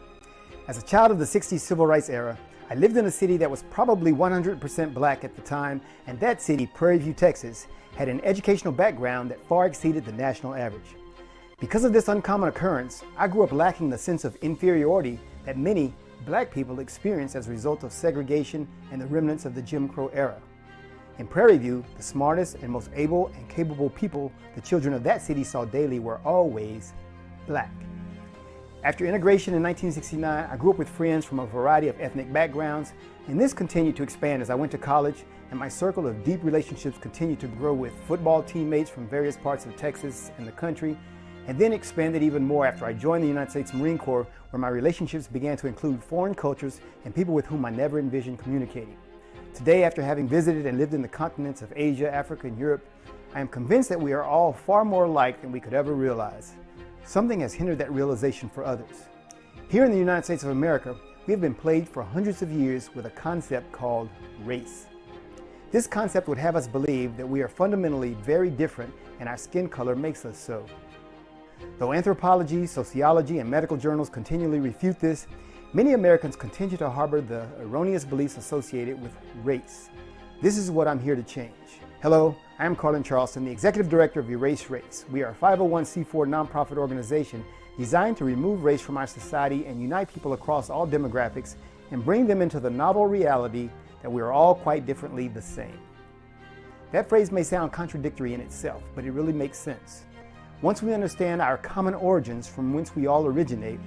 S13: As a child of the 60s civil rights era, I lived in a city that was probably 100% black at the time, and that city, Prairie View, Texas, had an educational background that far exceeded the national average. Because of this uncommon occurrence, I grew up lacking the sense of inferiority that many black people experienced as a result of segregation and the remnants of the Jim Crow era. In Prairie View, the smartest and most able and capable people the children of that city saw daily were always black. After integration in 1969, I grew up with friends from a variety of ethnic backgrounds, and this continued to expand as I went to college, and my circle of deep relationships continued to grow with football teammates from various parts of Texas and the country, and then expanded even more after I joined the United States Marine Corps, where my relationships began to include foreign cultures and people with whom I never envisioned communicating. Today, after having visited and lived in the continents of Asia, Africa, and Europe, I am convinced that we are all far more alike than we could ever realize. Something has hindered that realization for others. Here in the United States of America, we have been plagued for hundreds of years with a concept called race. This concept would have us believe that we are fundamentally very different and our skin color makes us so. Though anthropology, sociology, and medical journals continually refute this, many Americans continue to harbor the erroneous beliefs associated with race. This is what I'm here to change. Hello, I am Carlin Charleston, the Executive Director of Erase Race. We are a 501c4 nonprofit organization designed to remove race from our society and unite people across all demographics and bring them into the novel reality that we are all quite differently the same. That phrase may sound contradictory in itself, but it really makes sense. Once we understand our common origins from whence we all originate,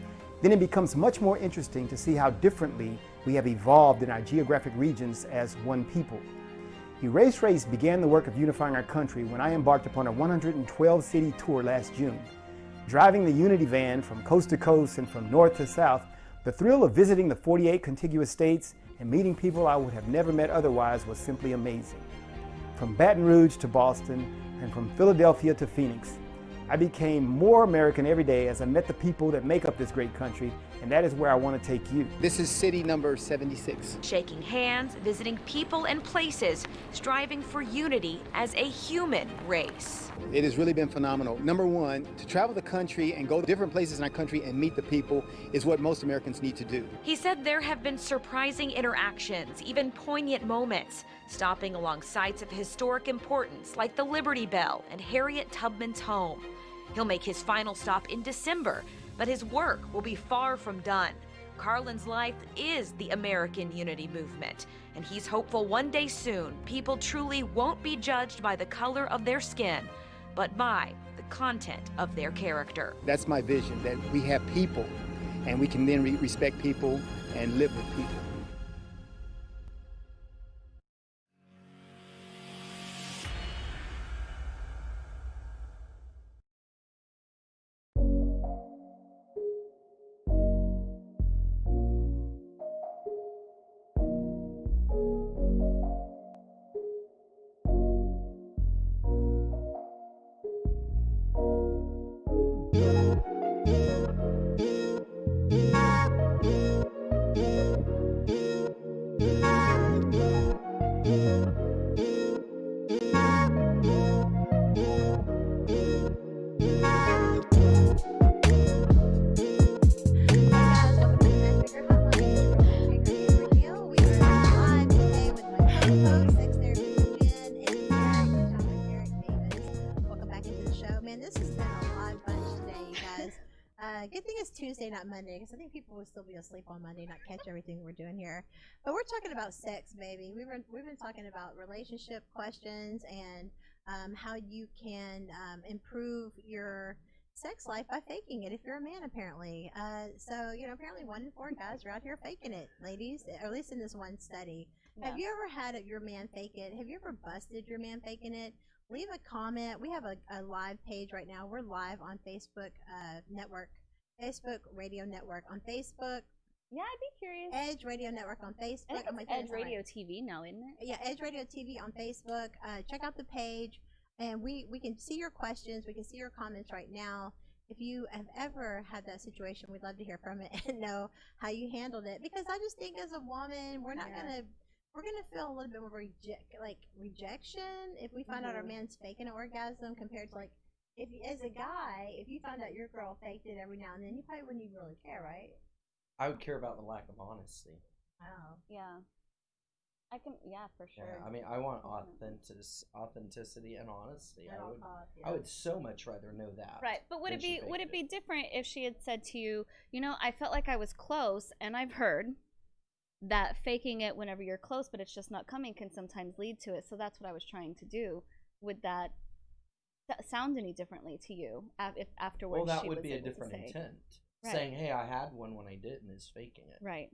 S13: then it becomes much more interesting to see how differently we have evolved in our geographic regions as one people. Erase Race began the work of unifying our country when I embarked upon a 112-city tour last June. Driving the Unity van from coast to coast and from north to south, the thrill of visiting the 48 contiguous states and meeting people I would have never met otherwise was simply amazing. From Baton Rouge to Boston, and from Philadelphia to Phoenix. I became more American every day as I met the people that make up this great country, and that is where I want to take you.
S14: This is city number 76.
S15: Shaking hands, visiting people and places, striving for unity as a human race.
S14: It has really been phenomenal. Number one, to travel the country and go to different places in our country and meet the people is what most Americans need to do.
S15: He said there have been surprising interactions, even poignant moments, stopping along sites of historic importance like the Liberty Bell and Harriet Tubman's home. He'll make his final stop in December, but his work will be far from done. Carlin's life is the American Unity Movement, and he's hopeful one day soon people truly won't be judged by the color of their skin, but by the content of their character.
S14: That's my vision, that we have people and we can then respect people and live with people.
S10: Good thing it's Tuesday, not Monday, because I think people will still be asleep on Monday, not catch everything we're doing here. But we're talking about sex, baby. We've been talking about relationship questions and how you can improve your sex life by faking it if you're a man, apparently. So, you know, apparently 1 in 4 guys are out here faking it, ladies, or at least in this one study. Yeah. Have you ever had your man fake it? Have you ever busted your man faking it? Leave a comment. We have a live page right now. We're live on Facebook Facebook Radio Network on Facebook.
S4: Yeah, I'd be curious.
S10: Edge Radio Network on Facebook.
S4: I think it's Edge Radio TV now, isn't it?
S10: Yeah, Edge Radio TV on Facebook. Check out the page, and we can see your questions. We can see your comments right now. If you have ever had that situation, we'd love to hear from it and know how you handled it. Because I just think as a woman, we're gonna feel a little bit more rejection if we find out our man's faking an orgasm compared to like. If as a guy, if you found out your girl faked it every now and then, you probably wouldn't even really care, right?
S3: I would care about the lack of honesty.
S10: Oh.
S4: Yeah. I can, yeah, for sure.
S3: Yeah, I mean, I want authenticity and honesty. I would so much rather know that.
S4: Right, but would it be different if she had said to you, you know, I felt like I was close, and I've heard that faking it whenever you're close, but it's just not coming, can sometimes lead to it. So that's what I was trying to do. Would that sound any differently to you if afterwards?
S3: Well, that
S4: she
S3: would
S4: was
S3: be a
S4: able to
S3: different
S4: say,
S3: intent.
S4: right.
S3: Saying, "Hey, I had one when I didn't," is faking it.
S4: Right.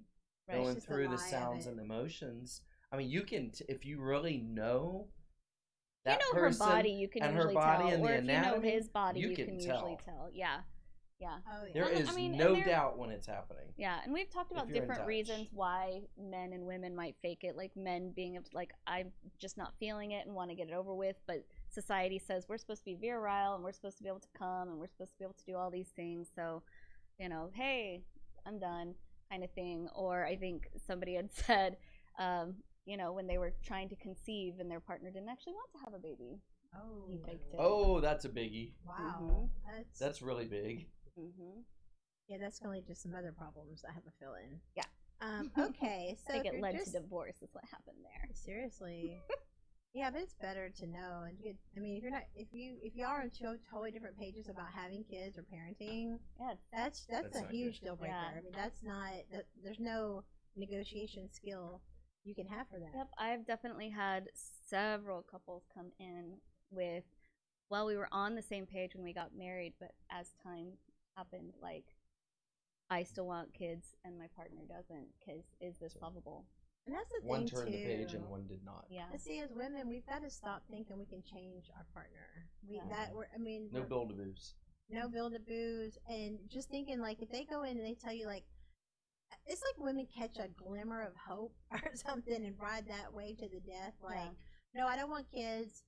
S3: Going through the sounds and emotions. I mean, you can if you really know that
S4: you know
S3: person
S4: her body, you can
S3: and
S4: usually
S3: her body
S4: tell,
S3: and the
S4: or if
S3: anatomy,
S4: you know his body, you
S3: can
S4: usually tell. Yeah. Yeah.
S10: Oh, yeah.
S3: There is no doubt when it's happening.
S4: Yeah, and we've talked about different reasons why men and women might fake it. Like men being like, I'm just not feeling it and want to get it over with, but society says we're supposed to be virile and we're supposed to be able to come and we're supposed to be able to do all these things. So, you know, hey, I'm done, kind of thing. Or I think somebody had said, you know, when they were trying to conceive and their partner didn't actually want to have a baby.
S10: Oh,
S4: he faked it.
S3: Oh, that's a biggie.
S10: Wow,
S3: that's really big.
S10: Yeah, that's gonna lead to some other problems. I have a feeling.
S4: Yeah.
S10: Okay, so
S4: I think
S10: if
S4: it
S10: you're
S4: led
S10: just,
S4: to divorce. Is what happened there.
S10: Seriously. Yeah, but it's better to know. And I mean, if you are on totally different pages about having kids or parenting,
S4: yeah,
S10: that's a huge deal breaker.
S4: Yeah.
S10: I mean, that's not. There's no negotiation skill you can have for that.
S4: Yep, I've definitely had several couples come in with, well, we were on the same page when we got married, but as time happened, like, I still want kids and my partner doesn't, because is this lovable?
S10: And that's the
S3: one
S10: thing
S3: turned the
S10: too.
S3: page and one did not.
S4: Yeah.
S10: And see, as women, we've got to stop thinking we can change our partner.
S3: No build-a-boos.
S10: No build-a-boos, and just thinking like if they go in and they tell you like, it's like women catch a glimmer of hope or something and ride that wave to the death. Like, no, I don't want kids.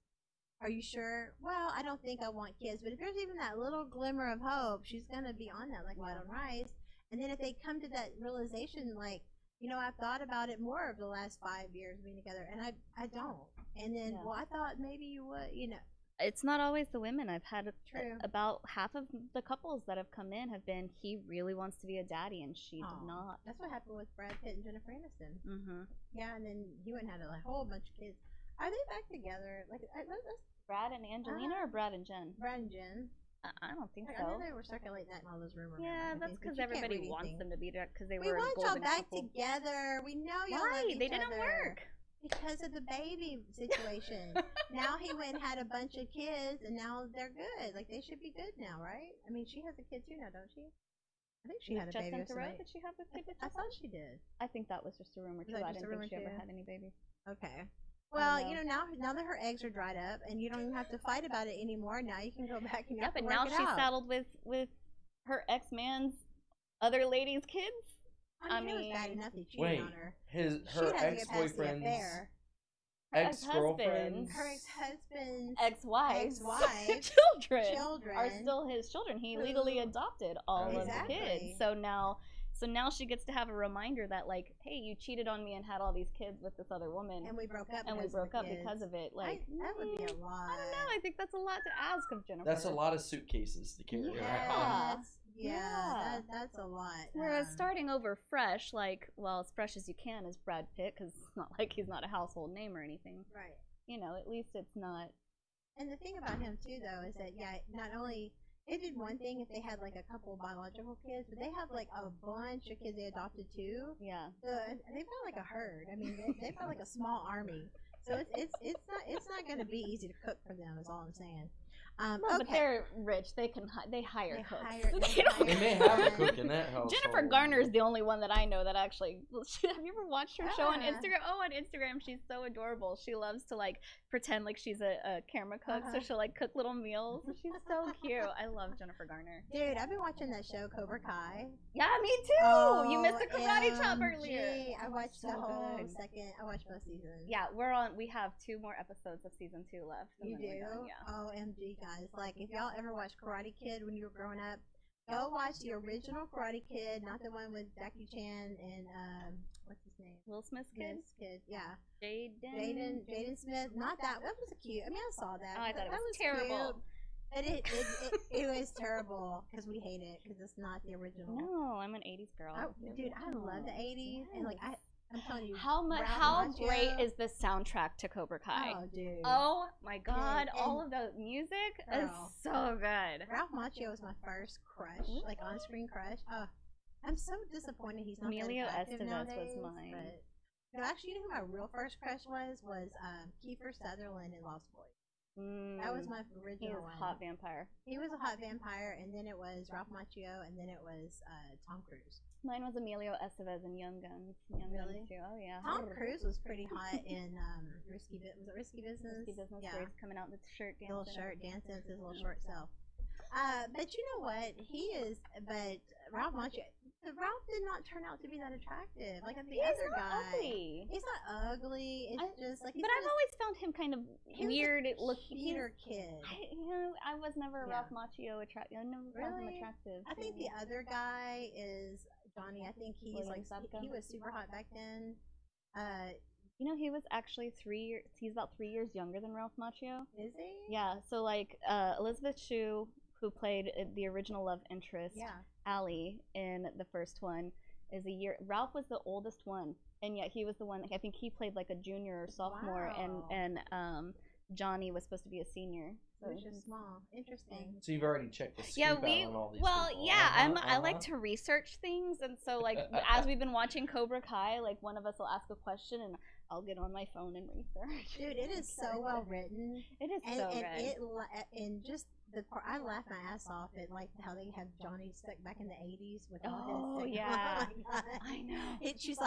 S10: Are you sure? Well, I don't think I want kids. But if there's even that little glimmer of hope, she's going to be on that like white on rice. And then if they come to that realization, like, you know, I've thought about it more over the last 5 years being together, and I don't. And then, well, I thought maybe you would, you know.
S4: It's not always the women. I've had
S10: True.
S4: About half of the couples that have come in have been, he really wants to be a daddy, and she did not.
S10: That's what happened with Brad Pitt and Jennifer Aniston.
S4: Mm-hmm.
S10: Yeah, and then he went and had a whole bunch of kids. Are they back together? Like,
S4: Brad and Angelina or Brad and Jen?
S10: Brad and Jen.
S4: I don't think
S10: I
S4: so.
S10: know they were circulating that in all those rumors.
S4: Yeah, that's because everybody wants them to be there because they
S10: we
S4: were a
S10: want y'all
S4: golden
S10: back
S4: couple.
S10: together. We know y'all
S4: Why?
S10: love each
S4: They didn't
S10: other.
S4: work.
S10: Because of the baby situation. Now he went and had a bunch of kids, and now they're good. Like, they should be good now, right? I mean, she has a kid too now, don't she? I think she had a baby.
S4: Justin Theroux, did she have a kid with
S10: I
S4: Justin?
S10: thought she did.
S4: I think that was just a rumor too. I didn't think she ever had any baby.
S10: Okay. Well, you know, now that her eggs are dried up, and you don't even have to fight about it anymore. Now you can go back and
S4: but now she's saddled with her ex-man's other lady's kids. I mean,
S10: it was bad enough he cheated on her.
S3: Her ex-boyfriend's ex-girlfriend,
S10: her ex-husband's
S4: ex-wife, children are still his children. He legally adopted all of the kids. So now she gets to have a reminder that, like, hey, you cheated on me and had all these kids with this other woman,
S10: and we broke up.
S4: Because of it. Like,
S10: that would be a lot.
S4: I don't know. I think that's a lot to ask of Jennifer.
S3: That's a lot of suitcases to carry around.
S10: Yeah, that's a lot.
S4: Whereas starting over fresh, like, well, as fresh as you can is Brad Pitt, because it's not like he's not a household name or anything.
S10: Right.
S4: You know, at least it's not.
S10: And the thing about him too, though, is that not only it did one thing if they had like a couple biological kids, but they have like a bunch of kids they adopted too.
S4: Yeah.
S10: So they've got like a herd. I mean, they've got like a small army. So it's not going to be easy to cook for them. Is all I'm saying.
S4: But they're rich. They hire cooks.
S3: They may have a cook in that house.
S4: Jennifer Garner is the only one that I know that actually. Have you ever watched her show on Instagram? Oh, on Instagram, she's so adorable. She loves to like pretend like she's a camera cook, so she'll like cook little meals. She's so cute. I love Jennifer Garner.
S10: Dude, I've been watching that show Cobra Kai.
S4: Yeah, me too. You missed the karate chop earlier.
S10: I watched the whole second. I watched both seasons.
S4: Yeah, we have 2 more episodes of season 2 left.
S10: You do?
S4: Yeah.
S10: OMG, guys. Like, if y'all ever watched Karate Kid when you were growing up, go watch the original Karate Kid, not the one with Jackie Chan and, what's his name?
S4: Will Smith's kid?
S10: Yeah.
S4: Jaden
S10: Smith. Not that. That was cute. I mean, I saw that.
S4: Oh, I thought it was
S10: terrible. But it was terrible because we hate it because it's not the original.
S4: No, I'm an 80s girl.
S10: Dude, I love the 80s. And, like, I'm telling you,
S4: how great is the soundtrack to Cobra Kai?
S10: Oh, dude!
S4: Oh my God! All of the music is so good.
S10: Ralph Macchio was my first crush, like on-screen crush. I'm so disappointed he's not
S4: Emilio
S10: that attractive
S4: Estevez
S10: nowadays,
S4: was mine.
S10: But, no, actually, you know who my real first crush was Kiefer Sutherland in Lost Boys. That was my original.
S4: He was a hot vampire.
S10: He was a hot vampire, and then it was Ralph Macchio, and then it was Tom Cruise.
S4: Mine was Emilio Estevez in Young Guns. Young Guns too. Oh yeah.
S10: Tom Cruise was pretty hot in Risky Business. Was it Risky Business?
S4: Risky Business.
S10: Yeah.
S4: Where he's coming out in the shirt dancing.
S10: Little shirt dancing with his little short self. But you know what? He is. But Ralph Macchio. Ralph did not turn out to be that attractive. Like the other guy.
S4: Ugly.
S10: He's not ugly. It's just like.
S4: But I've always found him kind of weird looking.
S10: Peter kid.
S4: I was never Ralph Macchio attractive. I never found him attractive.
S10: I think the other guy is Johnny. I think he's
S4: William Zabka.
S10: he was super hot back then.
S4: You know, he was actually 3 years. He's about 3 years younger than Ralph Macchio.
S10: Is he?
S4: Yeah. So like Elizabeth Shue, who played the original love interest, Allie, in the first one, is a year. Ralph was the oldest one, and yet he was the one. I think he played like a junior or sophomore, and Johnny was supposed to be a senior. So
S10: Which is small. Interesting.
S3: So you've already checked the scoop
S4: yeah,
S3: out on all these people.
S4: I like to research things, and so like as we've been watching Cobra Kai, like one of us will ask a question, and I'll get on my phone and research.
S10: Dude, it is so well written.
S4: It is so good.
S10: And just the part, I laughed my ass off at like how they have Johnny stuck back in the 80s with all his.
S4: Yeah,
S10: oh my God.
S4: I know.
S10: He's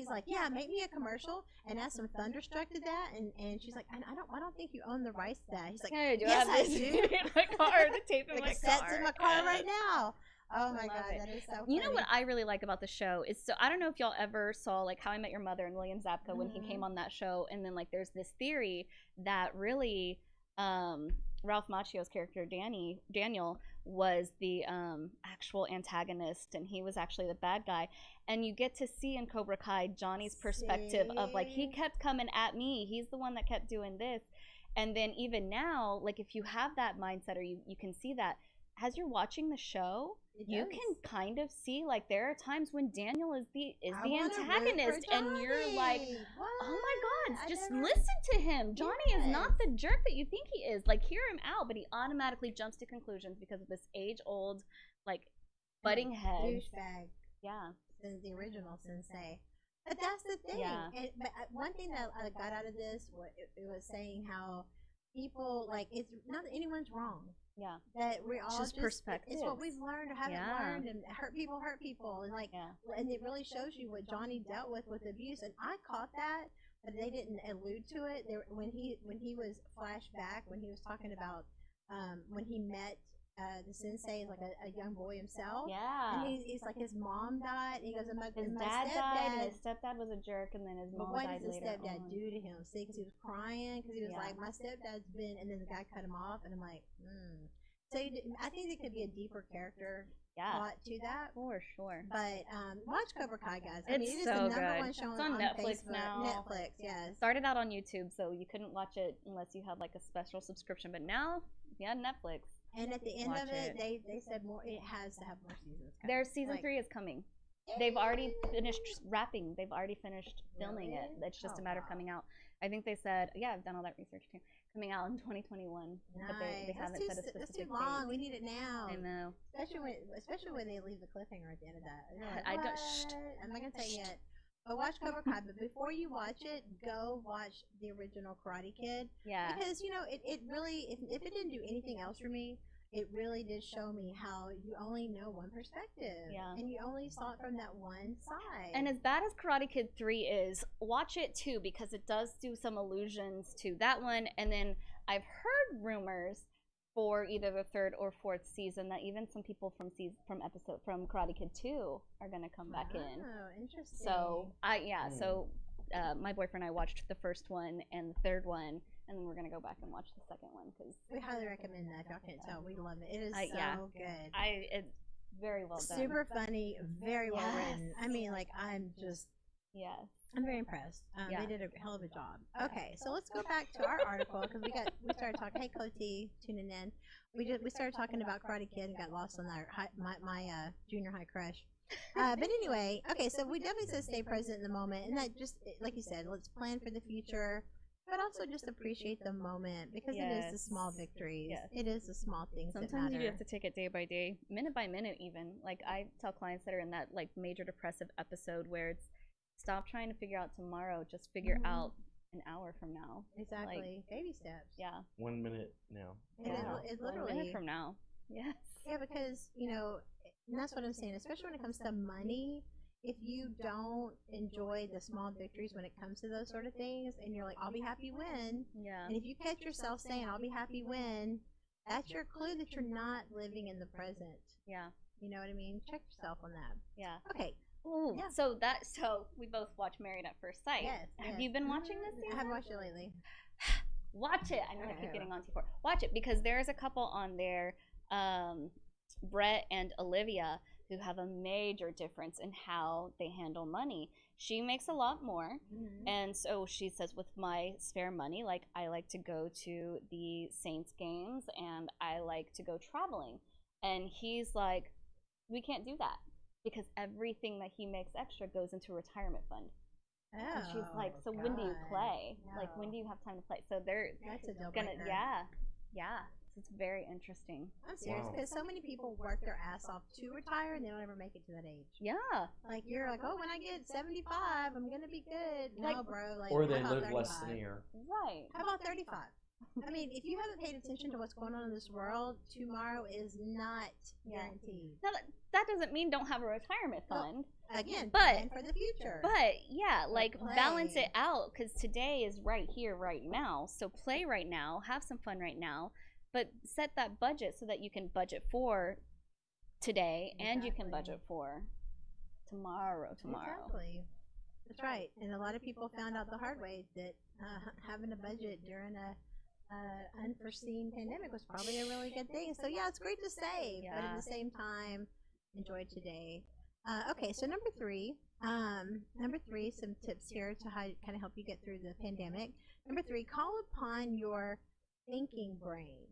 S10: like, yeah, make me a commercial and add some Thunderstruck to that, and she's like, I don't think you own the rights to that. He's like, yes, I do.
S4: My car, the tape in
S10: the
S4: my
S10: cassette's
S4: car.
S10: in my car right now. Oh my God, that is so funny.
S4: You know what I really like about the show is, so I don't know if y'all ever saw like How I Met Your Mother and William Zabka when he came on that show, and then like there's this theory that really Ralph Macchio's character Daniel was the actual antagonist, and he was actually the bad guy. And you get to see in Cobra Kai Johnny's perspective of like, he kept coming at me, he's the one that kept doing this. And then even now, like, if you have that mindset, or you can see that as you're watching the show, you can kind of see, like, there are times when Daniel is the antagonist, and you're like, oh my God, just listen to him. Johnny is not the jerk that you think he is. Like, hear him out, but he automatically jumps to conclusions because of this age-old, like, butting head.
S10: Douchebag.
S4: Yeah.
S10: Since the original Sensei. But that's the thing.
S4: Yeah.
S10: But one thing that I got out of this, it was saying how people, like, it's not that anyone's wrong.
S4: Yeah.
S10: That we're all
S4: just perspective.
S10: It's what we've learned or haven't learned, and hurt people, and like, and it really shows you what Johnny dealt with abuse. And I caught that, but they didn't allude to it. When he was flashback, when he was talking about when he met the sensei, like a young boy himself.
S4: Yeah.
S10: And he's like, his mom died. And he goes,
S4: his dad died, and his stepdad was a jerk, and then his mom died later.
S10: What did his stepdad do to him? See, because he was crying, because he was like, my stepdad's been, and then the guy cut him off, and I'm like, So I think there could be a deeper character plot to that.
S4: For sure.
S10: But watch Cobra Kai, guys.
S4: It's
S10: it is
S4: so
S10: the number one show
S4: it's on Netflix
S10: Facebook.
S4: now.
S10: Netflix, yes.
S4: It started out on YouTube, so you couldn't watch it unless you had like a special subscription. But now, if you had Netflix.
S10: And at the end of it, they said more. It has to have more seasons.
S4: Their season 3 is coming. They've already finished wrapping. They've already finished filming it. It's just a matter of coming out. I think they said, I've done all that research too. Coming out in 2021.
S10: Nice.
S4: But they haven't said a specific
S10: That's too long.
S4: date.
S10: We need it now.
S4: I know.
S10: Especially when they leave the cliffhanger at the end of that. Like,
S4: I don't.
S10: I'm not gonna tell you yet. But watch Cobra Kai. But before you watch it, go watch the original Karate Kid.
S4: Yeah.
S10: Because it really, if it didn't do anything else for me, it really did show me how you only know one perspective. Yeah. And you only saw it from that one side.
S4: And as bad as Karate Kid 3 is, watch it too, because it does do some allusions to that one. And then I've heard rumors for either the 3rd or 4th season that even some people from Karate Kid 2 are going to come back in.
S10: Oh, interesting.
S4: So my boyfriend and I watched the first one and the 3rd one, and then we're gonna go back and watch the 2nd one because
S10: we highly recommend that. If y'all can't tell, we love it. It is so good.
S4: It's very well done.
S10: Super funny, very well written. I mean, like, I'm very impressed. They did a hell of a job. Okay, so let's go back to our article because we started talking. Hey, Cody, tuning in. We started talking about Karate Kid and got lost on my junior high crush. But anyway, okay, so we definitely said stay present in the moment, and that just, like you said, let's plan for the future, but also just appreciate the moment because it is the small victories. Yes. It is the small things that matter.
S4: Sometimes you have to take it day by day, minute by minute even. Like, I tell clients that are in that, like, major depressive episode where it's stop trying to figure out tomorrow, just figure out an hour from now.
S10: Exactly.
S4: Like,
S10: baby steps.
S4: Yeah.
S3: 1 minute now.
S10: It's literally
S4: 1 minute from now. Yes.
S10: Yeah, because, and that's what I'm saying, especially when it comes to money. If you don't enjoy the small victories when it comes to those sort of things, and you're like, I'll be happy when.
S4: Yeah.
S10: And if you catch yourself saying, I'll be happy when, that's your clue that you're not living in the present.
S4: Yeah.
S10: You know what I mean? Check yourself on that.
S4: Yeah.
S10: Okay.
S4: Ooh, yeah. So we both watch Married at First Sight.
S10: Yes.
S4: Have you been watching this season?
S10: I haven't watched it lately.
S4: Watch it. I know I keep getting on T4. Watch it because there's a couple on there, Brett and Olivia, who have a major difference in how they handle money. She makes a lot more, and so she says, with my spare money, like, I like to go to the Saints games and I like to go traveling. And he's like, we can't do that because everything that he makes extra goes into a retirement fund. And she's like, so when do you play? No. Like, when do you have time to play? So
S10: that's a deal
S4: gonna,
S10: breaker.
S4: yeah. It's very interesting.
S10: I'm serious because so many people work their ass off to retire and they don't ever make it to that age.
S4: Yeah.
S10: Like, you're like, oh, when I get 75, I'm going to be good.
S4: Like,
S10: no, bro. Like,
S3: or they live
S10: 35?
S3: less than a year.
S4: Right.
S10: How about 35? I mean, if you haven't paid attention to what's going on in this world, tomorrow is not guaranteed.
S4: Now, that doesn't mean don't have a retirement fund.
S10: Well, again,
S4: but
S10: plan for the future.
S4: But yeah, like, balance it out because today is right here, right now. So play right now, have some fun right now, but set that budget so that you can budget for today and you can budget for tomorrow.
S10: Exactly. That's right. And a lot of people found out the hard way that having a budget during a unforeseen pandemic was probably a really good thing. So yeah, it's great to save, but at the same time, enjoy today. Okay, so number three, some tips here to kind of help you get through the pandemic. Number three, call upon your thinking brain.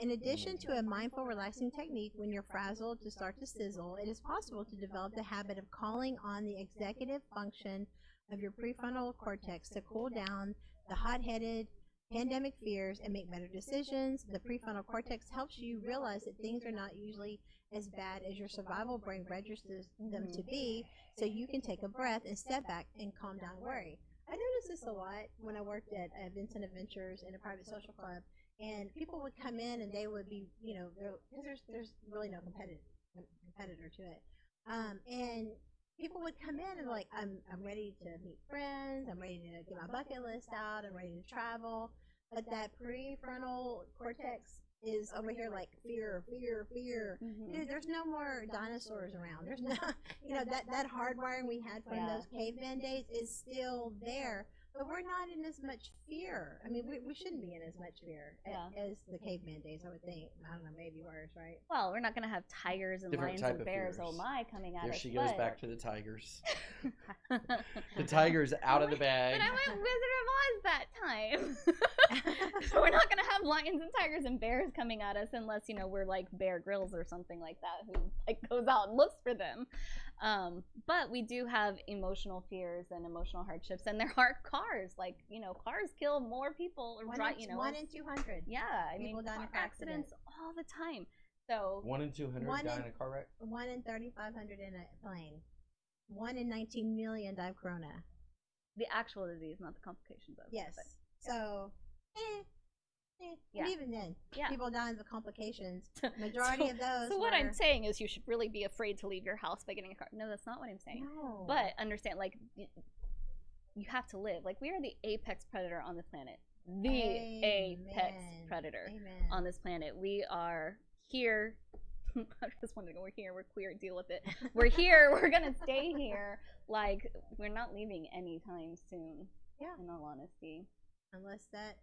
S10: In addition to a mindful, relaxing technique when you're frazzled to start to sizzle, it is possible to develop the habit of calling on the executive function of your prefrontal cortex to cool down the hot-headed pandemic fears and make better decisions. The prefrontal cortex helps you realize that things are not usually as bad as your survival brain registers them to be, so you can take a breath and step back and calm down worry. I noticed this a lot when I worked at Vincent Adventures in a private social club, and people would come in and they would be, because there's really no competitor to it, and people would come in and like, I'm ready to meet friends, I'm ready to get my bucket list out, I'm ready to travel, but that prefrontal cortex is over here like fear. Dude, there's no more dinosaurs around. There's no, that hardwiring we had from those caveman days is still there. But we're not in as much fear. I mean, we shouldn't be in as much fear as the caveman days, I would think. I don't know, maybe worse, right?
S4: Well, we're not going to have tigers and
S3: Different
S4: lions
S3: type
S4: and
S3: of
S4: bears,
S3: fears.
S4: oh my, coming at
S3: There
S4: us.
S3: she goes back to the tigers. The tiger's out of the bag.
S4: But I went Wizard of Oz that time. So we're not going to have lions and tigers and bears coming at us unless, we're like Bear Grylls or something like that who like goes out and looks for them. But we do have emotional fears and emotional hardships, and there are cars. Like, cars kill more people. Or
S10: 1 in 200.
S4: Yeah, I mean,
S10: people die in
S4: car
S10: a car
S4: accidents all the time. So
S3: 1 in 200 die in a car wreck?
S10: 1 in 3,500 in a plane. 1 in 19 million die of corona.
S4: The actual disease, not the complications of it.
S10: Yes. So,
S4: Yeah.
S10: and even then, people die of the complications.
S4: So
S10: Majority of those.
S4: So what I'm saying is, you should really be afraid to leave your house by getting a car. No, that's not what I'm saying.
S10: No.
S4: But understand, like, you have to live. Like, we are the apex predator on this planet. The apex predator on this planet. We are here. I just wanted to go, we're here, we're queer, deal with it. We're here, we're gonna stay here. Like, we're not leaving anytime soon.
S10: Yeah.
S4: In all honesty.
S10: Unless that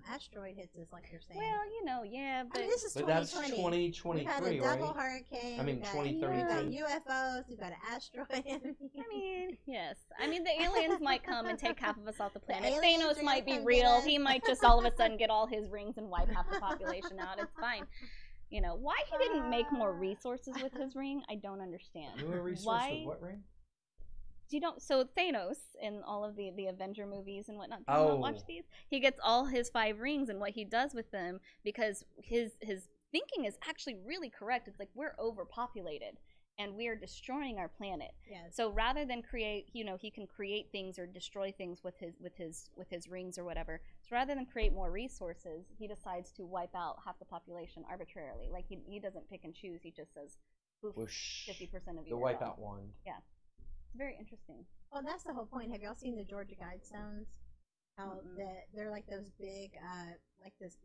S10: asteroid hits us, like you're saying.
S4: Well, yeah, but,
S10: I mean, this is 2020.
S3: That's 2023,
S10: We've had a double
S3: right?
S10: hurricane.
S3: I mean,
S10: we've got
S3: 2032.
S10: UFOs. We've got an asteroid.
S4: I mean, yes. I mean, the aliens might come and take half of us off the planet.
S10: aliens
S4: Thanos
S10: are
S4: might be
S10: gonna come
S4: real.
S10: get us.
S4: He might just all of a sudden get all his rings and wipe half the population out. It's fine. Why he didn't make more resources with his ring, I don't understand.
S3: More resource
S4: Why?
S3: with what ring?
S4: So Thanos in all of the Avenger movies and whatnot, do you not watch these? He gets all his 5 rings, and what he does with them, because his thinking is actually really correct. It's like, we're overpopulated and we are destroying our planet.
S10: Yes.
S4: So rather than create, he can create things or destroy things with his rings or whatever. So rather than create more resources, he decides to wipe out half the population arbitrarily. Like, he doesn't pick and choose. He just says, poof, 50% of you.
S3: The wipeout wand.
S4: Yeah. It's very interesting.
S10: Well, that's the whole point. Have y'all seen the Georgia Guidestones? How they're like those big, like this,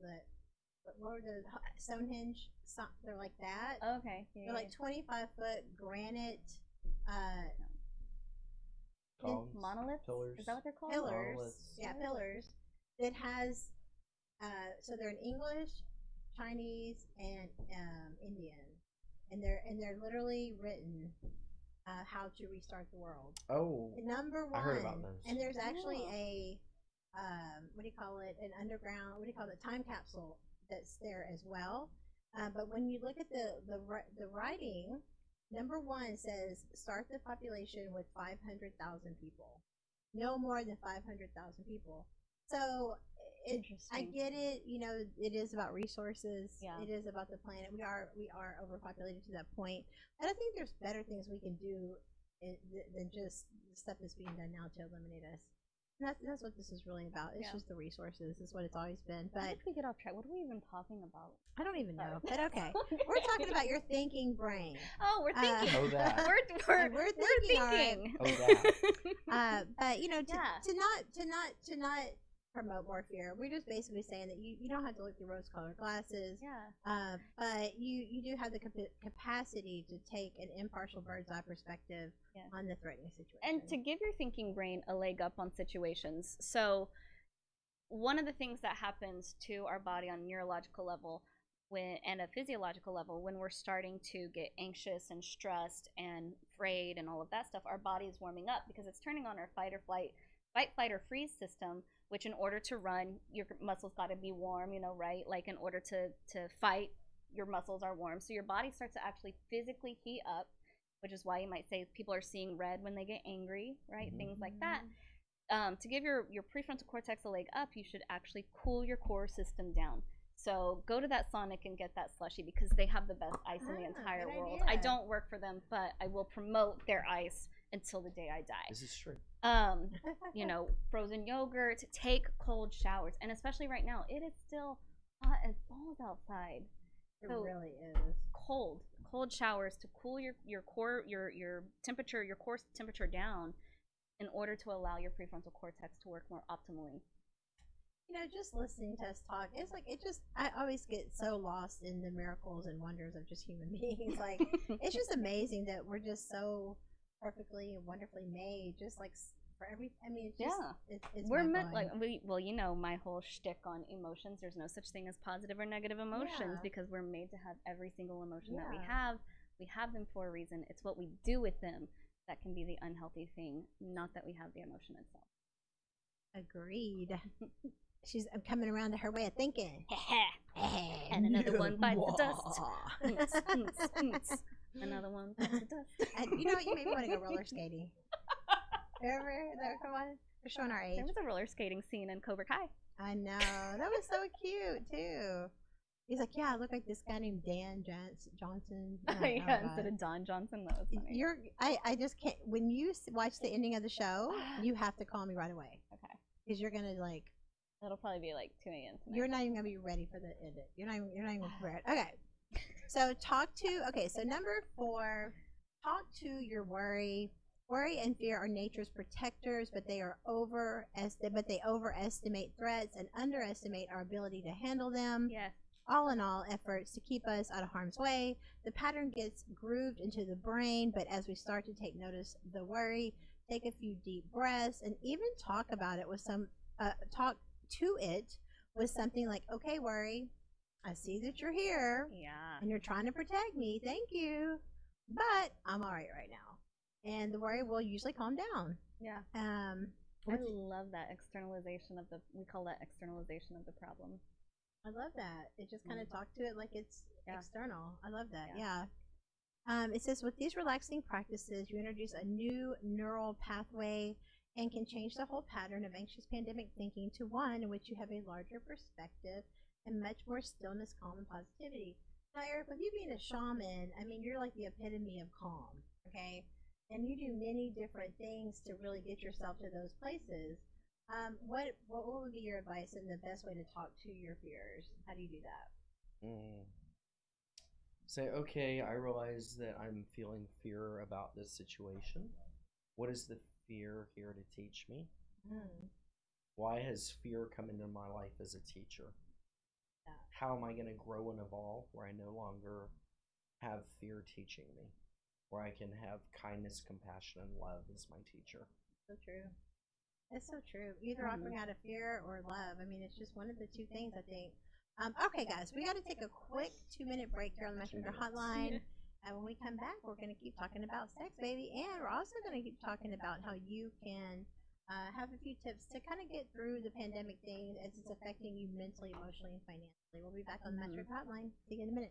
S10: what were those, Stonehenge? They're like that.
S4: Okay.
S10: They're like 25-foot granite
S3: Columns,
S4: monoliths?
S3: pillars.
S4: Is that what they're called?
S10: pillars.
S3: Monoliths.
S10: Yeah, pillars. That has, so they're in English, Chinese, and Indian, and they're literally written. How to restart the world.
S3: Oh.
S10: Number 1.
S3: I heard about those.
S10: And there's actually a what do you call it? An underground. What do you call it? Time capsule that's there as well. But when you look at the writing, number 1 says start the population with 500,000 people. No more than 500,000 people. So I get it. It is about resources.
S4: Yeah.
S10: It is about the planet. We are overpopulated to that point. And I think there's better things we can do than just the stuff that's being done now to eliminate us. And that's what this is really about. It's just the resources. Is what it's always been. But
S4: how did we get off track? What are we even talking about?
S10: I don't even know. But okay, we're talking about your thinking brain.
S4: Oh, we're thinking.
S3: Oh, that.
S10: We're thinking.
S3: Oh, that.
S10: But to not promote more fear. We're just basically saying that you don't have to look through rose-colored glasses.
S4: Yeah.
S10: But you do have the capacity to take an impartial bird's eye perspective on the threatening situation.
S4: And to give your thinking brain a leg up on situations. So one of the things that happens to our body on a neurological level and a physiological level when we're starting to get anxious and stressed and afraid and all of that stuff, our body is warming up because it's turning on our fight, flight, or freeze system, which in order to run, your muscles got to be warm, right? Like in order to fight, your muscles are warm. So your body starts to actually physically heat up, which is why you might say people are seeing red when they get angry, right? Things like that. To give your prefrontal cortex a leg up, you should actually cool your core system down. So go to that Sonic and get that slushie because they have the best ice in the entire world. I don't work for them, but I will promote their ice until the day I die.
S3: This is true.
S4: Frozen yogurt, take cold showers. And especially right now, it is still hot as balls outside.
S10: It
S4: So
S10: really is.
S4: cold showers to cool your core, your temperature, your core temperature down in order to allow your prefrontal cortex to work more optimally.
S10: Just listening to us talk, it's like I always get so lost in the miracles and wonders of just human beings. Like, it's just amazing that we're just so perfectly and wonderfully made, just like for every. I mean, it's just, it's
S4: we're meant like my whole shtick on emotions. There's no such thing as positive or negative emotions because we're made to have every single emotion that we have. We have them for a reason. It's what we do with them that can be the unhealthy thing, not that we have the emotion itself.
S10: Agreed. I'm coming around to her way of thinking.
S4: And another one bites the dust. Another one bites the dust.
S10: You know what? You made me want to go roller skating. Remember? Come on. We're showing our age.
S4: There was a roller skating scene in Cobra Kai.
S10: I know. That was so cute, too. He's like, yeah, I look like this guy named Dan Johnson.
S4: Instead of Don Johnson. That was funny.
S10: I just can't. When you watch the ending of the show, you have to call me right away.
S4: Okay.
S10: Because you're going to,
S4: it'll probably be like 2 a.m. tonight.
S10: You're not even going to be ready for the edit. You're not even prepared. Okay. So so number 4, talk to your worry. Worry and fear are nature's protectors, but they overestimate threats and underestimate our ability to handle them.
S4: Yes.
S10: All in all, efforts to keep us out of harm's way. The pattern gets grooved into the brain, but as we start to take notice of the worry, take a few deep breaths and even talk about it with talk to it with something like, okay, worry, I see that you're here.
S4: Yeah.
S10: And you're trying to protect me. Thank you. But I'm all right now. And the worry will usually calm down.
S4: Yeah. I love that externalization we call that externalization of the problem.
S10: I love that. It just kind of talk to it like it's external. I love that. Yeah. It says, with these relaxing practices, you introduce a new neural pathway and can change the whole pattern of anxious pandemic thinking to one in which you have a larger perspective and much more stillness, calm, and positivity. Now, Eric, with you being a shaman, I mean, you're like the epitome of calm, okay? And you do many different things to really get yourself to those places. What would be your advice and the best way to talk to your fears? How do you do that?
S3: Say, okay, I realize that I'm feeling fear about this situation. What is the fear here to teach me? Why has fear come into my life as a teacher? How am I going to grow and evolve where I no longer have fear teaching me? Where I can have kindness, compassion, and love as my teacher.
S10: So true. It's so true. Either operating out of fear or love. I mean, it's just one of the two things, I think. Okay, guys, we got to take a quick 2-minute break here on the Matchmaker Hotline. And when we come back, we're going to keep talking about sex, baby. And we're also going to keep talking about how you can have a few tips to kind of get through the pandemic thing as it's affecting you mentally, emotionally, and financially. We'll be back on the Matchmaker Hotline. See you in a minute.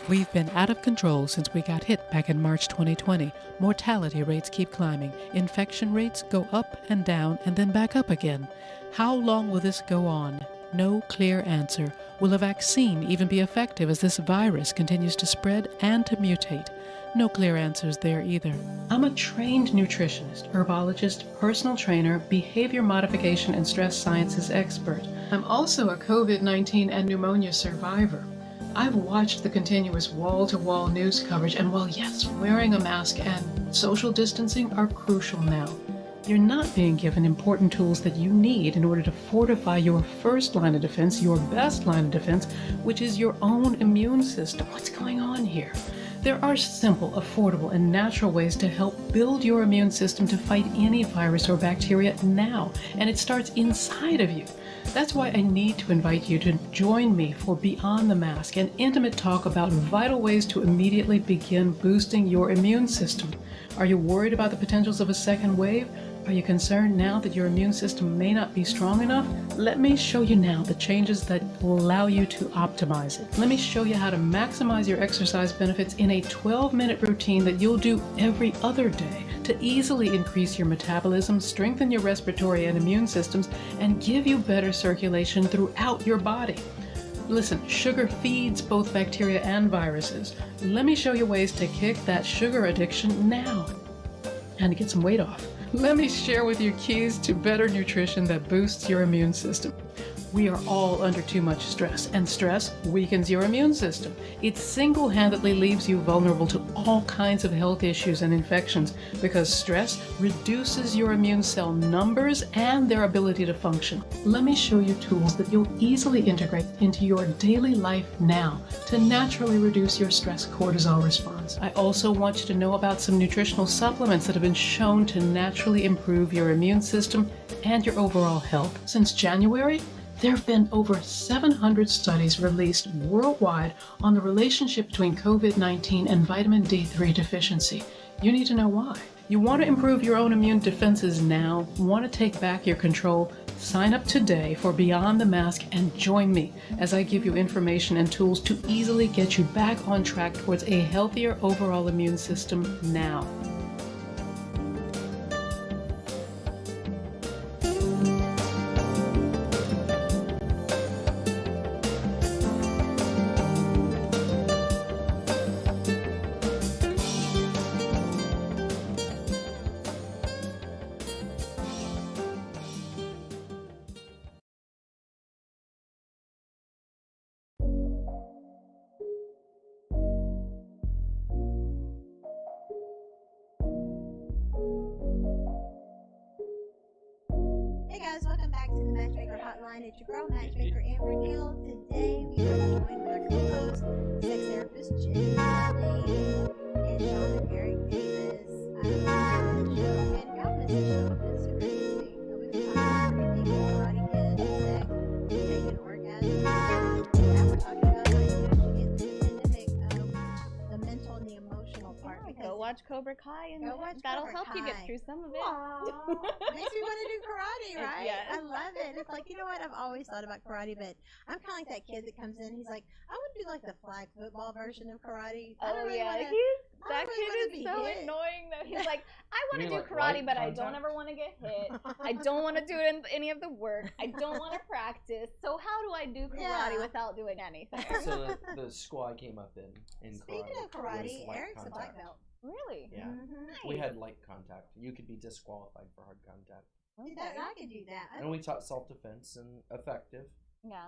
S17: We've been out of control since we got hit back in March 2020. Mortality rates keep climbing. Infection rates go up and down and then back up again. How long will this go on? No clear answer. Will a vaccine even be effective as this virus continues to spread and to mutate? No clear answers there either. I'm a trained nutritionist, herbologist, personal trainer, behavior modification, and stress sciences expert. I'm also a COVID-19 and pneumonia survivor. I've watched the continuous wall-to-wall news coverage, and while yes, wearing a mask and social distancing are crucial now, you're not being given important tools that you need in order to fortify your first line of defense, your best line of defense, which is your own immune system. What's going on here? There are simple, affordable, and natural ways to help build your immune system to fight any virus or bacteria now, and it starts inside of you. That's why I need to invite you to join me for Beyond the Mask, an intimate talk about vital ways to immediately begin boosting your immune system. Are you worried about the potentials of a second wave? Are you concerned now that your immune system may not be strong enough? Let me show you now the changes that will allow you to optimize it. Let me show you how to maximize your exercise benefits in a 12-minute routine that you'll do every other day to easily increase your metabolism, strengthen your respiratory and immune systems, and give you better circulation throughout your body. Listen, sugar feeds both bacteria and viruses. Let me show you ways to kick that sugar addiction now and to get some weight off. Let me share with you keys to better nutrition that boosts your immune system. We are all under too much stress, and stress weakens your immune system. It single-handedly leaves you vulnerable to all kinds of health issues and infections because stress reduces your immune cell numbers and their ability to function. Let me show you tools that you'll easily integrate into your daily life now to naturally reduce your stress cortisol response. I also want you to know about some nutritional supplements that have been shown to naturally improve your immune system and your overall health. Since January, there have been over 700 studies released worldwide on the relationship between COVID-19 and vitamin D3 deficiency. You need to know why. You want to improve your own immune defenses now, want to take back your control? Sign up today for Beyond the Mask and join me as I give you information and tools to easily get you back on track towards a healthier overall immune system now.
S10: Hey guys, welcome back to the Matchmaker Hotline. It's your girl, Matchmaker Amber Neal. Today we are joined with our co-host, sex therapist Jen and John and Eric Davis. I love the show, and y'all missed the show. It's super interesting. We've been talking about everything from Karate Kid, sex, taking orgasms. Now we're talking about how you usually get through the pandemic, the mental and the emotional part.
S4: Go watch Cobra Kai, and that'll
S10: Cobra
S4: help you get
S10: Kai.
S4: through some of it.
S10: Makes me want to do karate, right?
S4: Yes.
S10: I love it. It's like, you know what? I've always thought about karate, but I'm kind of like that kid that comes in. He's like, I want to do like the flag football version of karate. I don't
S4: Oh
S10: really
S4: yeah,
S10: wanna,
S4: that
S10: really
S4: kid
S10: wanna
S4: is
S10: be
S4: so
S10: hit.
S4: annoying that he's like, I want to
S3: You
S4: do
S3: mean like
S4: karate,
S3: light
S4: but I don't
S3: contact?
S4: ever want to get hit. I don't want to do it in any of the work. I don't want to practice. So how do I do karate without doing anything?
S3: So the school I came up in
S10: Speaking
S3: karate,
S10: of karate,
S3: was light
S10: Eric's a black
S3: contact.
S10: belt.
S4: Really?
S3: Yeah, we had light contact. You could be disqualified for hard contact.
S10: See, that, I could do that.
S3: And we taught self-defense and effective.
S4: Yeah.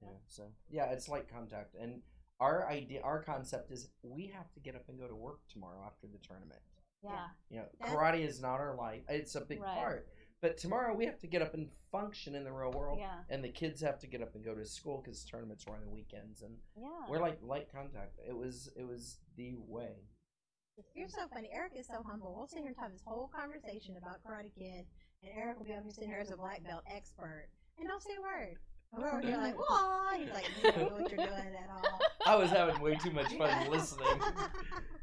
S3: Yeah, so yeah, it's light contact, and our concept is we have to get up and go to work tomorrow after the tournament.
S4: Yeah.
S3: You know, karate is not our life; it's a big part. But tomorrow we have to get up and function in the real world, and the kids have to get up and go to school because tournaments are on the weekends, and we're like light contact. It was the way.
S10: You're so funny. Eric is so humble. We'll sit here and have this whole conversation about Karate Kid, and Eric will be over here sitting here as a black belt expert, and don't say a word. And we're over here like, whoa! He's like, you don't know what you're doing at all.
S3: I was having way too much fun listening.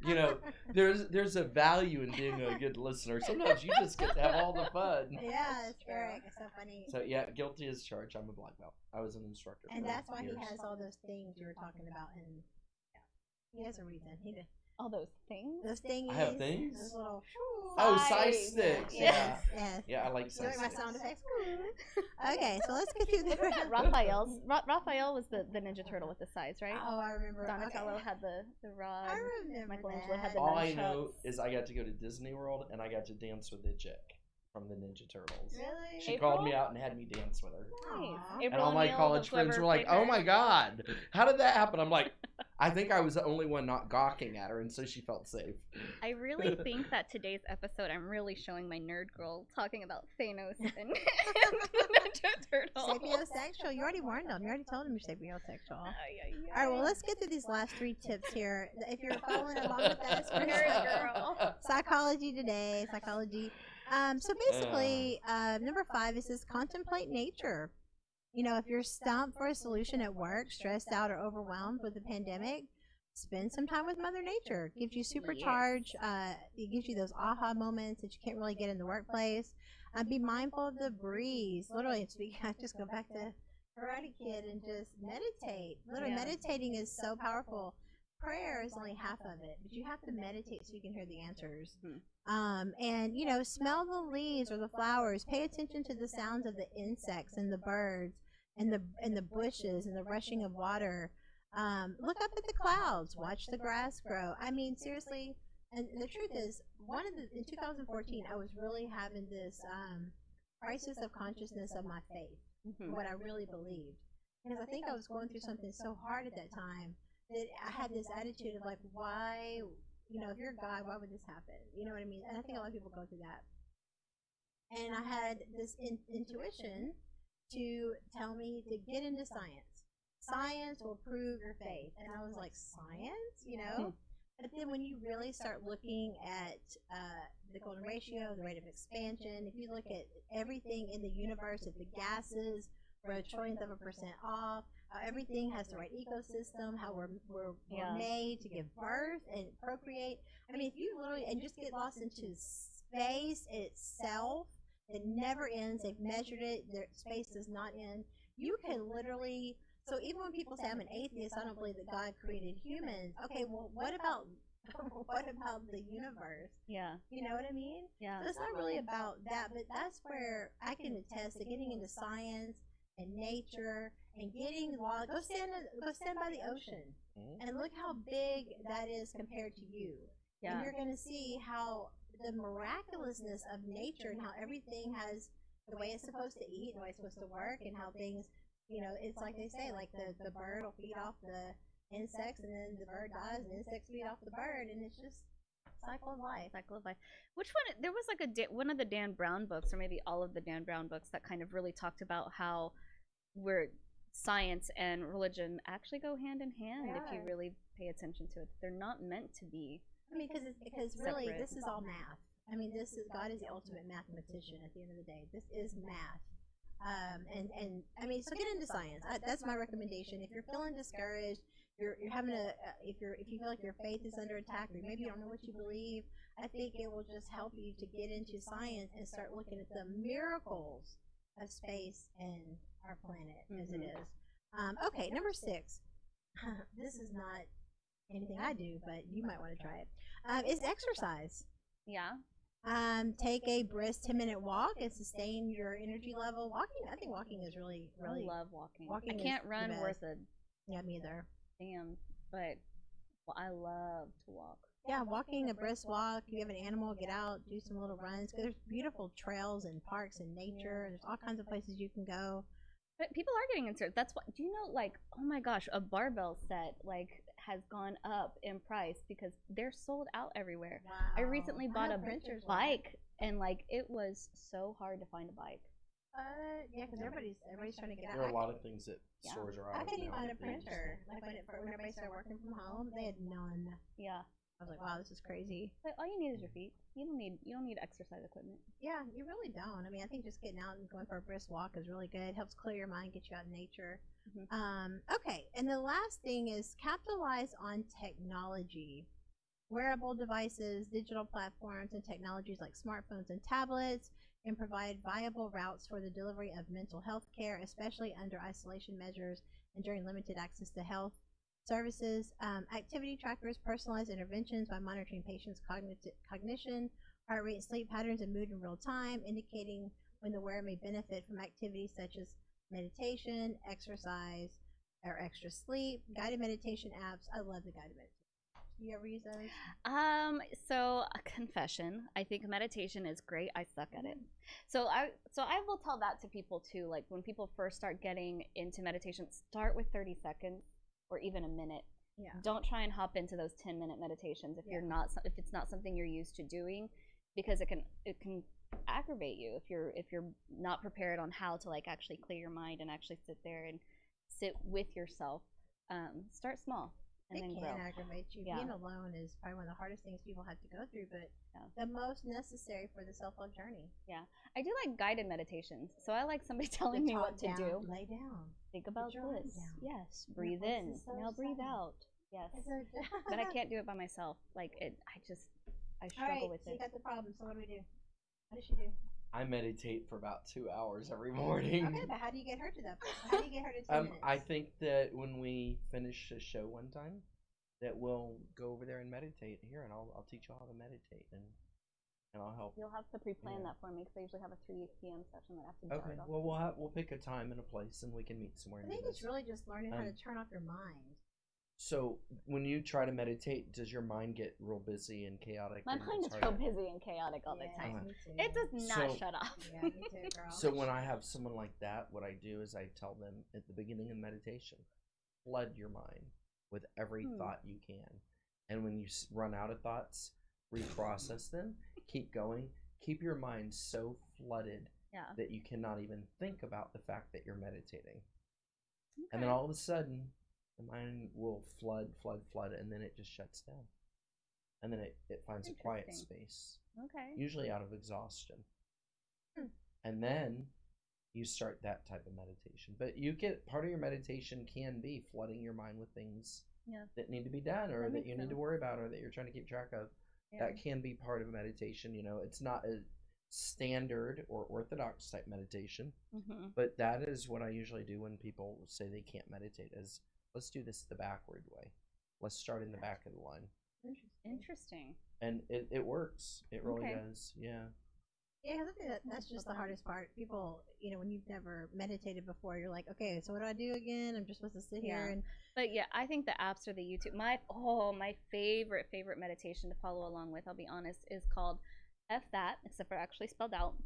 S3: You know, there's a value in being a good listener. Sometimes you just get to have all the fun.
S10: Yeah, it's Eric. It's so funny.
S3: So yeah, guilty as charged. I'm a black belt. I was an instructor.
S10: And
S3: for
S10: that's why
S3: years.
S10: he has all those things you were talking about. And He has a reason. He did.
S4: All those things.
S10: Those thingies.
S3: I have things?
S10: Those little.
S3: Oh, size sticks. Yeah.
S10: Yes.
S3: Yeah, I like
S10: You
S3: size
S10: like my
S3: sticks.
S10: sound effects? Okay, so let's get through the.
S4: Raphael was the Ninja Turtle with the size, right?
S10: Oh, I remember.
S4: Donatello had the rod.
S10: I remember
S4: Michelangelo
S10: that.
S4: had the
S3: All I
S4: nunchucks.
S3: know is I got to go to Disney World and I got to dance with the chick from the Ninja Turtles.
S10: Really?
S3: She called me out and had me dance with her.
S4: Nice.
S3: And
S4: April
S3: all my
S4: O'Neil,
S3: college
S4: the
S3: friends
S4: clever
S3: were like,
S4: figure.
S3: "Oh my god, how did that happen?" I'm like, I think I was the only one not gawking at her, and so she felt safe.
S4: I really think that today's episode, I'm really showing my nerd girl talking about Thanos and the Ninja Turtle.
S10: Sapiosexual. You already warned him. You already told him you're sapiosexual. All right, well, let's get through these last 3 tips here. If you're following along with us, we're
S4: Nerd girl.
S10: Psychology today. Psychology. So basically, number 5 is this: contemplate nature. You know, if you're stumped for a solution at work, stressed out, or overwhelmed with the pandemic, spend some time with Mother Nature. It gives you supercharge. It gives you those aha moments that you can't really get in the workplace. Be mindful of the breeze. Literally, I just go back to Karate Kid and just meditate. Literally, meditating is so powerful. Prayer is only half of it, but you have to meditate so you can hear the answers. And you know, smell the leaves or the flowers. Pay attention to the sounds of the insects and the birds and the bushes and the rushing of water. Look up at the clouds. Watch the grass grow. I mean, seriously. And the truth is, in 2014, I was really having this crisis of consciousness of my faith, what I really believed, because I think I was going through something so hard at that time that I had this attitude of like, why, you know, if you're God, why would this happen? You know what I mean? And I think a lot of people go through that. And I had this intuition to tell me to get into science. Science will prove your faith. And I was like, science? You know? But then when you really start looking at the golden ratio, the rate of expansion, if you look at everything in the universe, if the gases were a trillionth of a % off, how everything has the right ecosystem, how we're made to give birth and procreate. I mean, if you literally, and just get lost into space itself, it never ends. They've measured it. Space does not end. You can literally, so even when people say I'm an atheist, I don't believe that God created humans. Okay, well, what about the universe?
S4: Yeah.
S10: You know what I mean?
S4: Yeah.
S10: So it's not really about that, but that's where I can attest to getting into science and nature and getting wild. Go stand by the ocean and look how big that is compared to you.
S4: Yeah.
S10: And you're going to see how the miraculousness of nature and how everything has the way it's supposed to eat, the way it's supposed to work, and how things, you know, it's like they say, like the bird will feed off the insects, and then the bird dies, and the insects feed off the bird, and it's just cycle of life.
S4: Cycle of life. Which one? There was like one of the Dan Brown books, or maybe all of the Dan Brown books, that kind of really talked about how science and religion actually go hand in hand if you really pay attention to it. They're not meant to be.
S10: I mean, because really,
S4: separate.
S10: this is all math. I mean, God is the ultimate mathematician at the end of the day. This is math. And I mean, so get into science. That's my recommendation. If you're feeling discouraged, you're having if you feel like your faith is under attack, or maybe you don't know what you believe, I think it will just help you to get into science and start looking at the miracles of space and our planet as it is. Okay, number 6. This is not anything I do, but you might want to try it. Is exercise.
S4: Yeah.
S10: Take a brisk 10-minute walk and sustain your energy level. I think walking is really.
S4: I love walking.
S10: Walking
S4: I can't
S10: is
S4: run
S10: the
S4: worth
S10: best. Yeah, me either.
S4: damn, but I love to walk.
S10: Yeah, walking a brisk walk. You have an animal, get out, do some little runs. There's beautiful trails and parks and nature. There's all kinds of places you can go.
S4: But people are getting into it. That's what. Do you know? Like, oh my gosh, a barbell set has gone up in price because they're sold out everywhere.
S10: Wow.
S4: I recently bought a
S10: printers
S4: bike, and it was so hard to find a bike.
S10: Yeah, because everybody's trying to get out.
S3: There are a lot of things that stores are out
S10: I
S3: of
S10: couldn't
S3: now.
S10: find a printer. Like when everybody started working from home, they had none.
S4: Yeah.
S10: I was like, wow, this is crazy.
S4: But all you need is your feet. You don't need exercise equipment.
S10: Yeah, you really don't. I mean, I think just getting out and going for a brisk walk is really good. It helps clear your mind, get you out in nature. Okay, and the last thing is capitalize on technology. Wearable devices, digital platforms, and technologies like smartphones and tablets can provide viable routes for the delivery of mental health care, especially under isolation measures and during limited access to health services, activity trackers, personalized interventions by monitoring patients' cognition, heart rate, sleep patterns, and mood in real time, indicating when the wearer may benefit from activities such as meditation, exercise, or extra sleep, guided meditation apps. I love the guided meditation. Do you ever use those?
S4: So a confession. I think meditation is great. I suck at it. So I will tell that to people too. Like when people first start getting into meditation, start with 30 seconds or even a minute.
S10: Yeah.
S4: Don't try and hop into those 10-minute meditations if if it's not something you're used to doing, because it can aggravate you if you're not prepared on how to like actually clear your mind and actually sit there and sit with yourself. Start small. And
S10: It
S4: then
S10: can
S4: grow.
S10: aggravate you.
S4: Yeah.
S10: Being alone is probably one of the hardest things people have to go through, but the most necessary for the self-love journey.
S4: Yeah, I do like guided meditations. So I like somebody telling me what to do.
S10: Lay down.
S4: Think about
S10: your arms
S4: this.
S10: down.
S4: Yes.
S10: Your
S4: Breathe
S10: voice
S4: in.
S10: is so
S4: Now breathe
S10: sad.
S4: out. Yes.
S10: It's so
S4: But I can't do it by myself. Like I
S10: All
S4: struggle
S10: right,
S4: with
S10: so
S4: it.
S10: you got the problem. So what do we do? What does she do?
S3: I meditate for about 2 hours every morning.
S10: Okay, but how do you get her to that point? How do you get her to 10 minutes?
S3: I think that when we finish a show one time, that we'll go over there and meditate here, and I'll teach you how to meditate, and I'll help.
S4: You'll have to pre-plan that for me because I usually have a 3 p.m. session that I have to
S3: Okay.
S4: start off.
S3: Well, we'll pick a time and a place, and we can meet somewhere.
S10: I
S3: and
S10: think
S3: do
S10: it's
S3: this.
S10: really just learning how to
S3: Um,
S10: turn off your mind.
S3: So when you try to meditate, does your mind get real busy and chaotic?
S4: My
S3: and
S4: mind
S3: it's
S4: is
S3: hard
S4: real
S3: to-
S4: busy and chaotic all the time.
S3: me
S10: too.
S4: It does not
S3: So-
S4: shut off.
S10: Yeah, me too, girl.
S3: So when I have someone like that, what I do is I tell them at the beginning of meditation, flood your mind with every thought you can. And when you run out of thoughts, reprocess them, keep going, keep your mind so flooded that you cannot even think about the fact that you're meditating. And then all of a sudden, the mind will flood, and then it just shuts down. And then it finds a quiet
S4: Interesting.
S3: space,
S4: Okay.
S3: usually out of exhaustion.
S10: Hmm.
S3: And then you start that type of meditation. But you get part of your meditation can be flooding your mind with things that need to be done, or
S4: That
S3: that
S4: makes
S3: you need to
S4: sense.
S3: worry about, or that you're trying to keep track of.
S4: Yeah.
S3: That can be part of meditation. You know, it's not a standard or orthodox type meditation, but that is what I usually do when people say they can't meditate. Is let's do this the backward way. Let's start in the back of the line,
S4: Interesting.
S3: and it works. It really
S4: Okay.
S3: does. Yeah.
S10: Yeah, 'cause I think that's just the hardest part. People, when you've never meditated before, you're like, okay, so what do I do again? I'm just supposed to sit here and
S4: But yeah, I think the apps or the YouTube. My favorite meditation to follow along with, I'll be honest, is called F That, except for actually spelled out,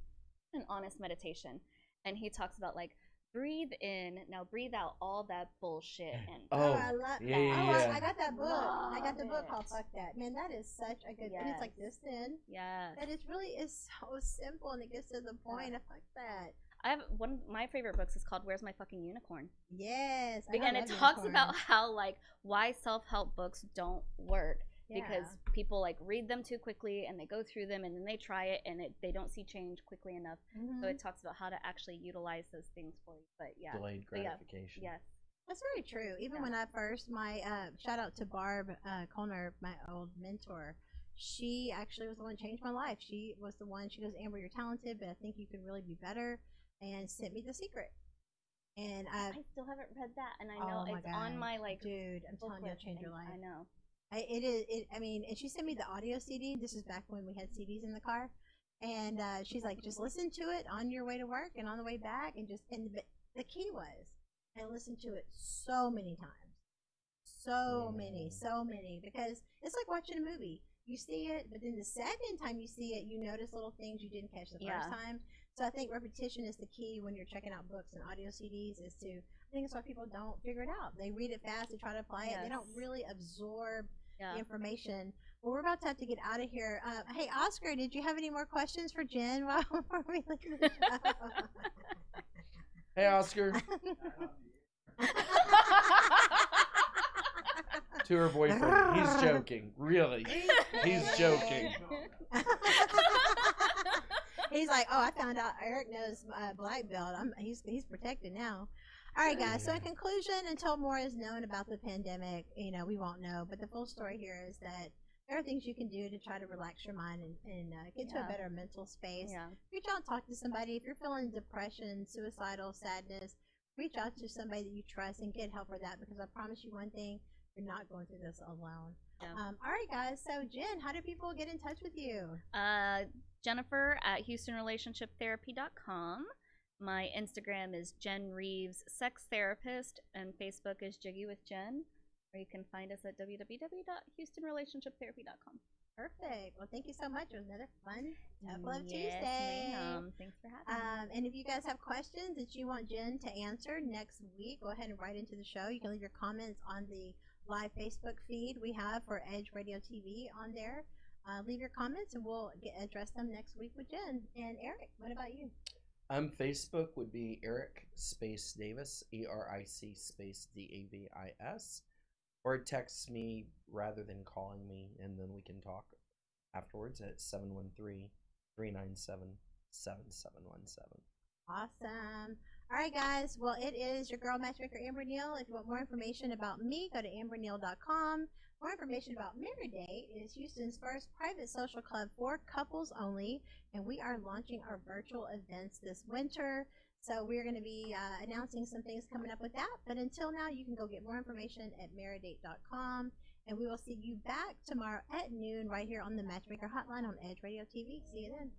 S4: an honest meditation. And he talks about like breathe in, now breathe out all that bullshit. And
S10: I love
S3: yeah,
S10: that.
S3: yeah.
S10: I got that book. I got the book
S4: Love
S10: called
S4: it.
S10: Fuck That. Man, that is such a good. And it's like this thin.
S4: Yeah.
S10: That is really is so simple and it gets to the point. I fuck that.
S4: I have one of my favorite books is called Where's My Fucking Unicorn?
S10: Yes.
S4: Again, it talks about how like why self-help books don't work because people like read them too quickly and they go through them and then they try it and they don't see change quickly enough. So it talks about how to actually utilize those things for you. But yeah,
S3: Delayed
S4: But yeah,
S3: gratification.
S4: Yes.
S10: That's very true. Even when I first, my shout out to Barb Colner, my old mentor. She actually was the one who changed my life. She was the one. She goes, Amber, you're talented, but I think you could really be better, and sent me The Secret. And
S4: I still haven't read that, and I know
S10: oh my
S4: it's on
S10: God.
S4: my like.
S10: Dude, I'm telling you, it'll
S4: booklet,
S10: change your
S4: and
S10: life.
S4: I know.
S10: It is. I mean, and she sent me the audio CD. This is back when we had CDs in the car, and she's like, just listen to it on your way to work and on the way back, and the key was, I listened to it so many times, so many, because it's like watching a movie. You see it, but then the second time you see it, you notice little things you didn't catch the first time. So I think repetition is the key when you're checking out books and audio CDs. I think that's why people don't figure it out. They read it fast, they try to apply it, they don't really absorb the information. Well, we're about to have to get out of here. Hey, Oscar, did you have any more questions for Jen before we leave the show?
S3: Hey, Oscar. To her boyfriend. He's joking. Really. He's joking.
S10: He's like, oh, I found out Eric knows black belt. He's protected now. All right, guys. So in conclusion, until more is known about the pandemic, we won't know. But the full story here is that there are things you can do to try to relax your mind and get to a better mental space. Reach out and talk to somebody. If you're feeling depression, suicidal, sadness, reach out to somebody that you trust and get help for that, because I promise you one thing, You're not going through this alone.
S4: Yeah.
S10: All right, guys. So, Jen, how do people get in touch with you?
S4: Jennifer at HoustonRelationshipTherapy.com. My Instagram is Jen Reeves Sex Therapist, and Facebook is Jiggy with Jen. Or you can find us at www.HoustonRelationshipTherapy.com.
S10: Perfect. Well, thank you so much. It was another fun Tough Love
S4: Yes,
S10: Tuesday.
S4: ma'am. Thanks for having me.
S10: And if you guys have questions that you want Jen to answer next week, go ahead and write into the show. You can leave your comments on the live Facebook feed we have for Edge Radio TV on there. Leave your comments and we'll address them next week with Jen. And Eric, what about you?
S3: Facebook would be Eric Space Davis, ERIC Space DAVIS, or text me rather than calling me, and then we can talk afterwards at 713-397-7717.
S10: Awesome. All right, guys. Well, it is your girl Matchmaker Amber Neal. If you want more information about me, go to amberneal.com. More information about Married Date is Houston's first private social club for couples only, and we are launching our virtual events this winter. So we're going to be announcing some things coming up with that. But until now, you can go get more information at marriedate.com, and we will see you back tomorrow at noon right here on the Matchmaker Hotline on Edge Radio TV. See you then.